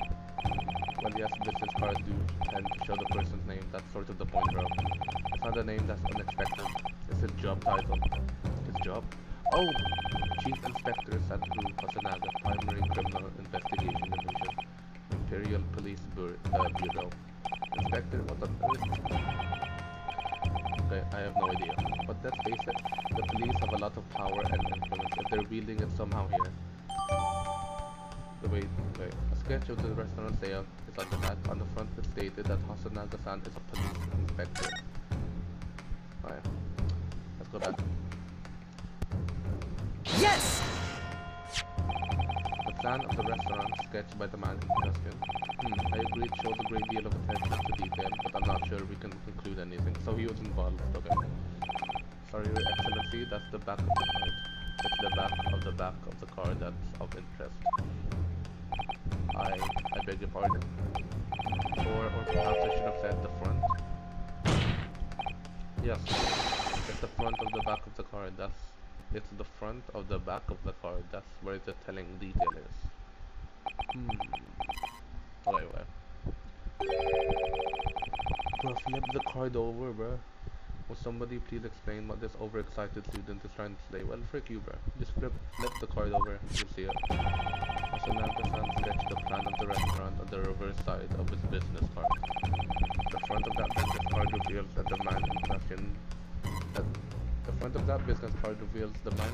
Well, yes, business cards do tend to show the person's name. That's sort of the point, bro. It's not a name that's unexpected. It's his job title. His job? Oh, Chief Inspector Satoru Hosonaga, Primary Criminal Investigation Division, Imperial Police Bureau. Inspector, what on earth? Okay, I have no idea. But let's face it, the police have a lot of power and influence if they're wielding it somehow here. Wait. A sketch of the restaurant layout is on the back. On the front it stated that Hosonaga-san is a police inspector. Alright, let's go back. Yes! The plan of the restaurant sketched by the man in question. I agree it shows a great deal of attention to detail, but I'm not sure we can conclude anything. So he was involved, okay. Sorry, Your Excellency, that's the back of the card. It's the back of the card that's of interest. I beg your pardon. Or perhaps I should have said the front. Yes, it's the front of the back of the card. It's the front of the back of the card. That's where the telling detail is. Okay. Bro, flip the card over, bro. Will somebody please explain what this overexcited student is trying to say? Well, frick you, bro. Just flip the card over. You'll see it. Hosonaga-san sketched the plan of the restaurant on the reverse side of his business card. The front of that business card reveals that the man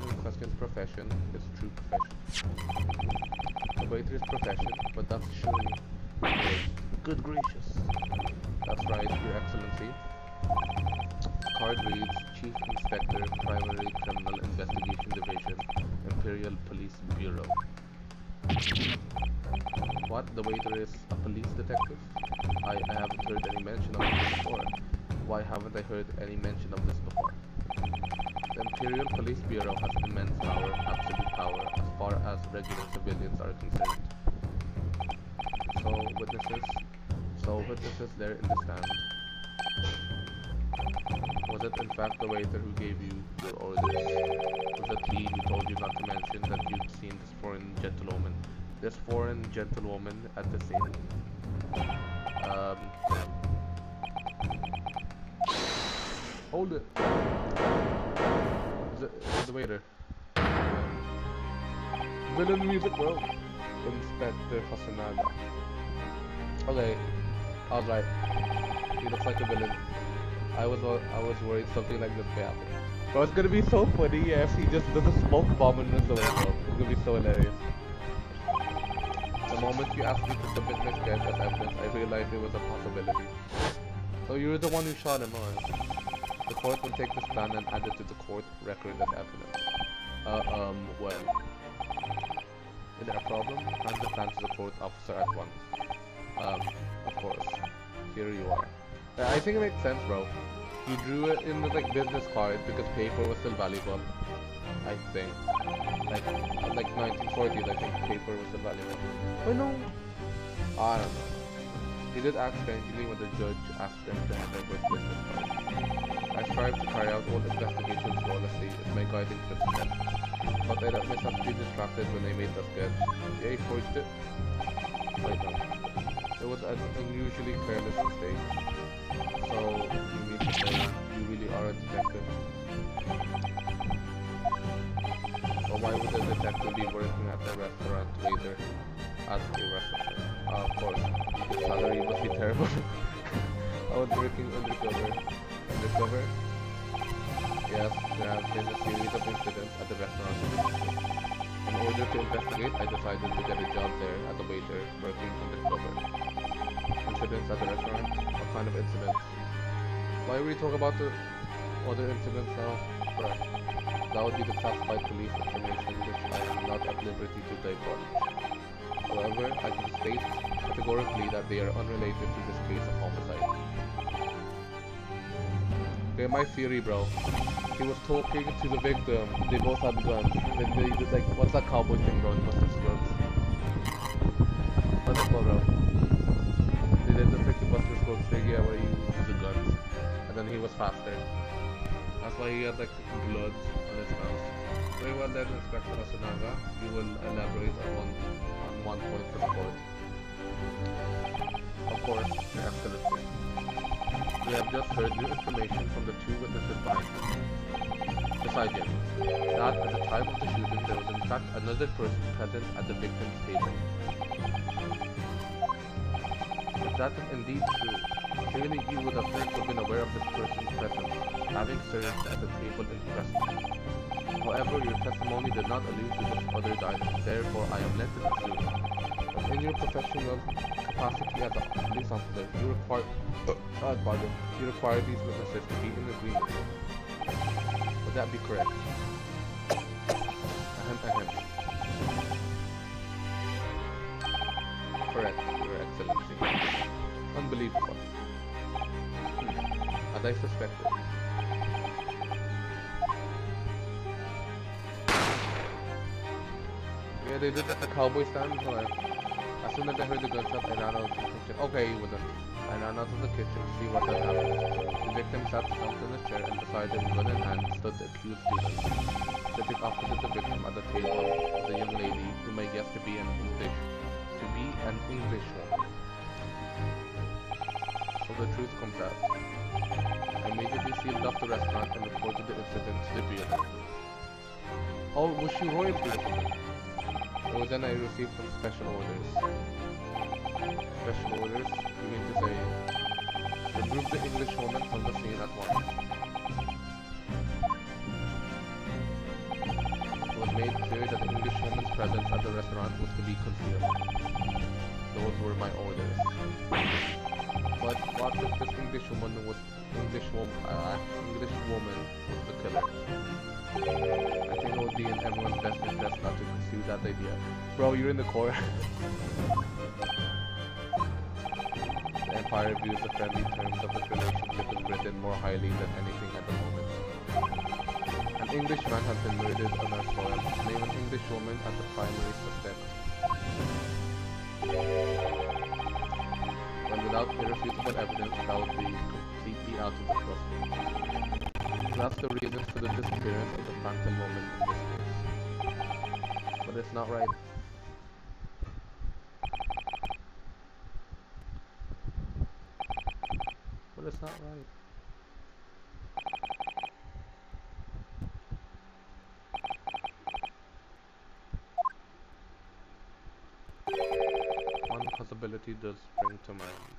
in question profession, his true profession. The waiter's profession, but that's surely good gracious. That's right, Your Excellency. Card reads Chief Inspector, Primary Criminal Investigation Division, Imperial Police Bureau. What? The the waiter is a police detective? I haven't heard any mention of this before. Why haven't I heard any mention of this before? The Imperial Police Bureau has immense power, absolute power, as far as regular civilians are concerned. So witnesses there in the stand. Was it in fact the waiter who gave you your orders? Was it he who told you not to mention that you'd seen this foreign gentlewoman at the scene? Hold it. Is it the waiter? Villain music, bro. Inspector Hasanaga. Okay, I was right. He looks like a villain. I was worried something like this could happen. But it's gonna be so funny if he just does a smoke bomb and runs away, bro. It's gonna be so hilarious. The moment you asked me to submit my sketch as evidence, I realized it was a possibility. So you were the one who shot him, huh? The court will take this plan and add it to the court record as evidence. Well. Is there a problem? Hand the plan to the court officer at once. Of course. Here you are. I think it makes sense, bro. You drew it in the business card because paper was still valuable. I think. Like 1940s, I think paper was still valuable. But no. I don't know. He did act strangely when the judge asked him to hand over his business card. I strive to carry out all investigations flawlessly is my guiding principle. But I let myself be distracted when I made the sketch. Yeah, he forged it. Wait, no. It was an unusually careless mistake. So, you mean to say you really are a detective? Well, why would a detective be working at a restaurant waiter? As a restaurant? Of course, his salary must be terrible. I was working undercover. Undercover? Yes, there have been a series of incidents at the restaurant recently. In order to investigate, I decided to get a job there as a waiter working undercover. Incidents at the restaurant? What kind of incidents? Why are we talking about the other incidents now? Correct. That would be the classified police information which I am not at liberty to divulge. However, I can state categorically that they are unrelated to this case of homicide. Okay, my theory, bro. He was talking to the victim. They both had guns. Then they did what's that cowboy thing, bro? He must have drugs. What's it called, bro? They did the freaking Buster Scruggs thing, yeah, where he uses the guns. And then he was faster. That's why he had blood on his mouth. Very well then, Inspector Hasanaga. You will elaborate on one point for the court. Of course, Your Excellency. We have just heard new information from the two witnesses behind us. Besides it, that at the time of the shooting there was in fact another person present at the victim's table. If that is indeed true, surely you would have also been aware of this person's presence, having served at the table in question. However, your testimony did not allude to this other dialogue, therefore I am led to conclude that in your professional capacity as a police officer, you require these witnesses to be in agreement. Would that be correct? Ahem. Correct, Your Excellency. Unbelievable. As I suspected. Yeah, they did at the cowboy stand. As soon as I heard the gunshot, I ran out of the kitchen. Okay, he wasn't. I ran out of the kitchen to see what had happened. The victim sat slumped in a chair and beside him, gun in hand, stood the accused student. Sitting opposite the victim at the table was a young lady whom I guessed to be an English woman. So the truth comes out. I immediately sealed up the restaurant and reported the incident to the bureau. Oh, was she royalty or something? So then I received some special orders. Special orders? You mean to say, remove the English woman from the scene at once. It was made clear that the English woman's presence at the restaurant was to be concealed. Those were my orders. But what if this English woman was the killer? I think it would be in everyone's best interest not to pursue that idea. Bro, you're in the core. The Empire views the friendly terms of its relationship with Britain more highly than anything at the moment. An Englishman has been murdered on our soil. Name an English woman as the primary suspect. When without irrefutable evidence, that would be completely out of the question. That's the reason for the disappearance of the phantom woman in this case. But it's not right. But it's not right. One possibility does spring to mind.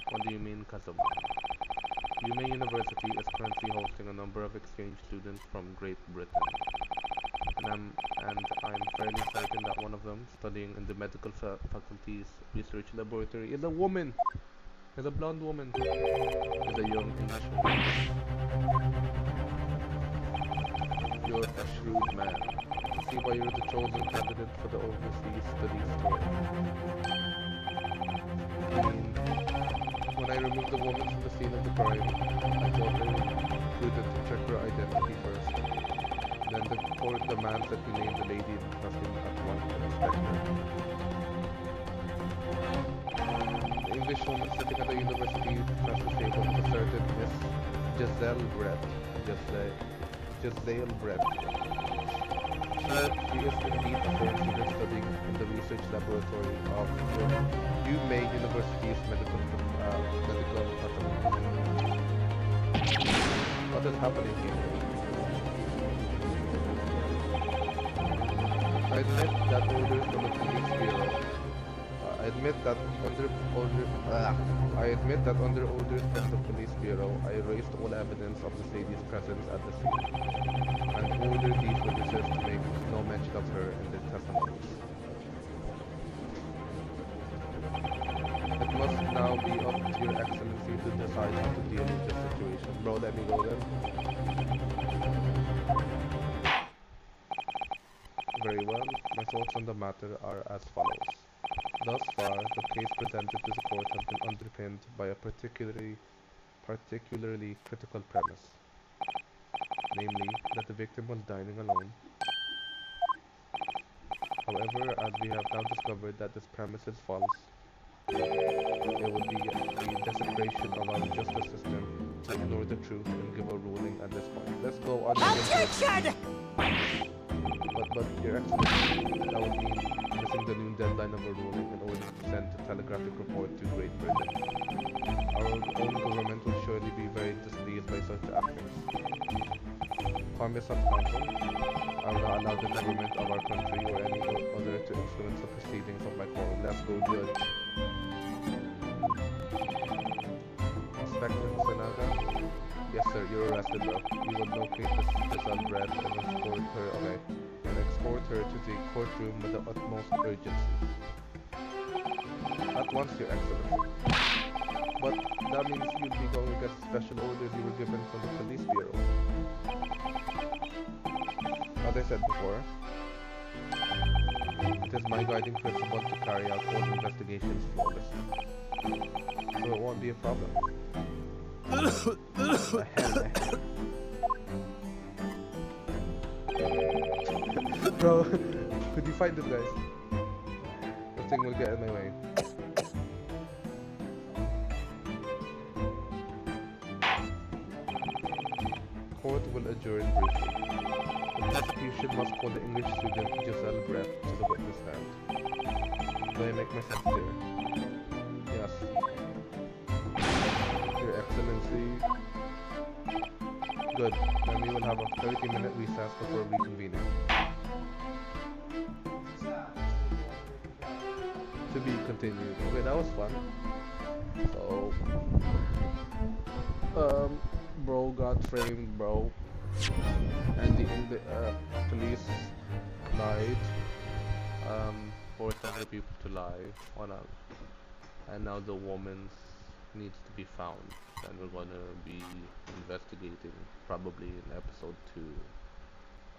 What do you mean, Kazuma? Yume University is currently hosting a number of exchange students from Great Britain. And I'm fairly certain that one of them, studying in the medical faculty's research laboratory, is a woman! Is a blonde woman. Is a young English woman. You're a shrewd man. See why you're the chosen candidate for the overseas studies tour. I mean, when I removed the woman from the scene of the crime, I thought it would prudent to check her identity first. Then the court demands that we name the lady nothing at once to inspect her. The English woman sitting at the university professor's table was a certain Miss Giselle Brett. Giselle Brett. She is indeed a foreign student studying in the research laboratory of the UMay University's medical faculty. What is happening here? I admit that orders from the police bureau. I admit that under orders from the police bureau, I erased all evidence of this lady's presence at the scene, and ordered these witnesses to make no mention of her in their testimonies. It must now be up to your excellency to decide how to deal with this situation. Bro, let me go then. Very well, my thoughts on the matter are as follows. Thus far, the case presented to the court has been underpinned by a particularly critical premise, namely that the victim was dining alone. However, as we have now discovered that this premise is false, it would be a desecration of our justice system to ignore the truth and give a ruling at this point. Let's go on. Objection! But Your Excellency, that would mean missing the noon deadline of a ruling in order to send a telegraphic report to Great Britain. Our own government will surely be very displeased by such actions. Congress of Council, I will not allow the government of our country or any other to influence the proceedings of my court. Let's go, Judge. Inspector Sanaga? Yes, sir, you're arrested, bro. You will locate this unbred and escort her away. And escort her to the courtroom with the utmost urgency. At once, Your Excellency. But that means you'd be going against special orders you were given from the police bureau. As I said before, it is my guiding principle to carry out all investigations flawlessly. So it won't be a problem. The hell, Bro, could you find this, guys? Nothing will get in my way. Court will adjourn briefly. The prosecution must call the English student Giselle Brett to the witness stand. Do I make myself clear? Yes. Your Excellency. Good. Then we will have a 30-minute recess before reconvening. To be continued. Okay, that was fun. So, bro got framed, bro, and the police lied, forced other people to lie on a, and now the woman needs to be found, and we're gonna be investigating probably in episode 2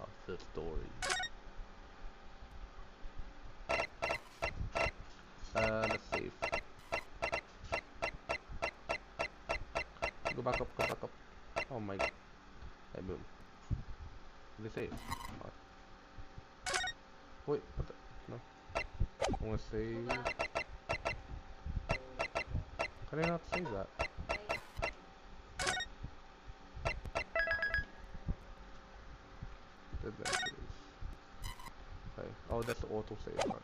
of the story. Let's save. Go back up, go back up. Oh my god. Hey, boom. Did they save? Oh. Wait, what the? No. I wanna save. Can I not save that? Did that save? Okay. Oh, that's the auto save part.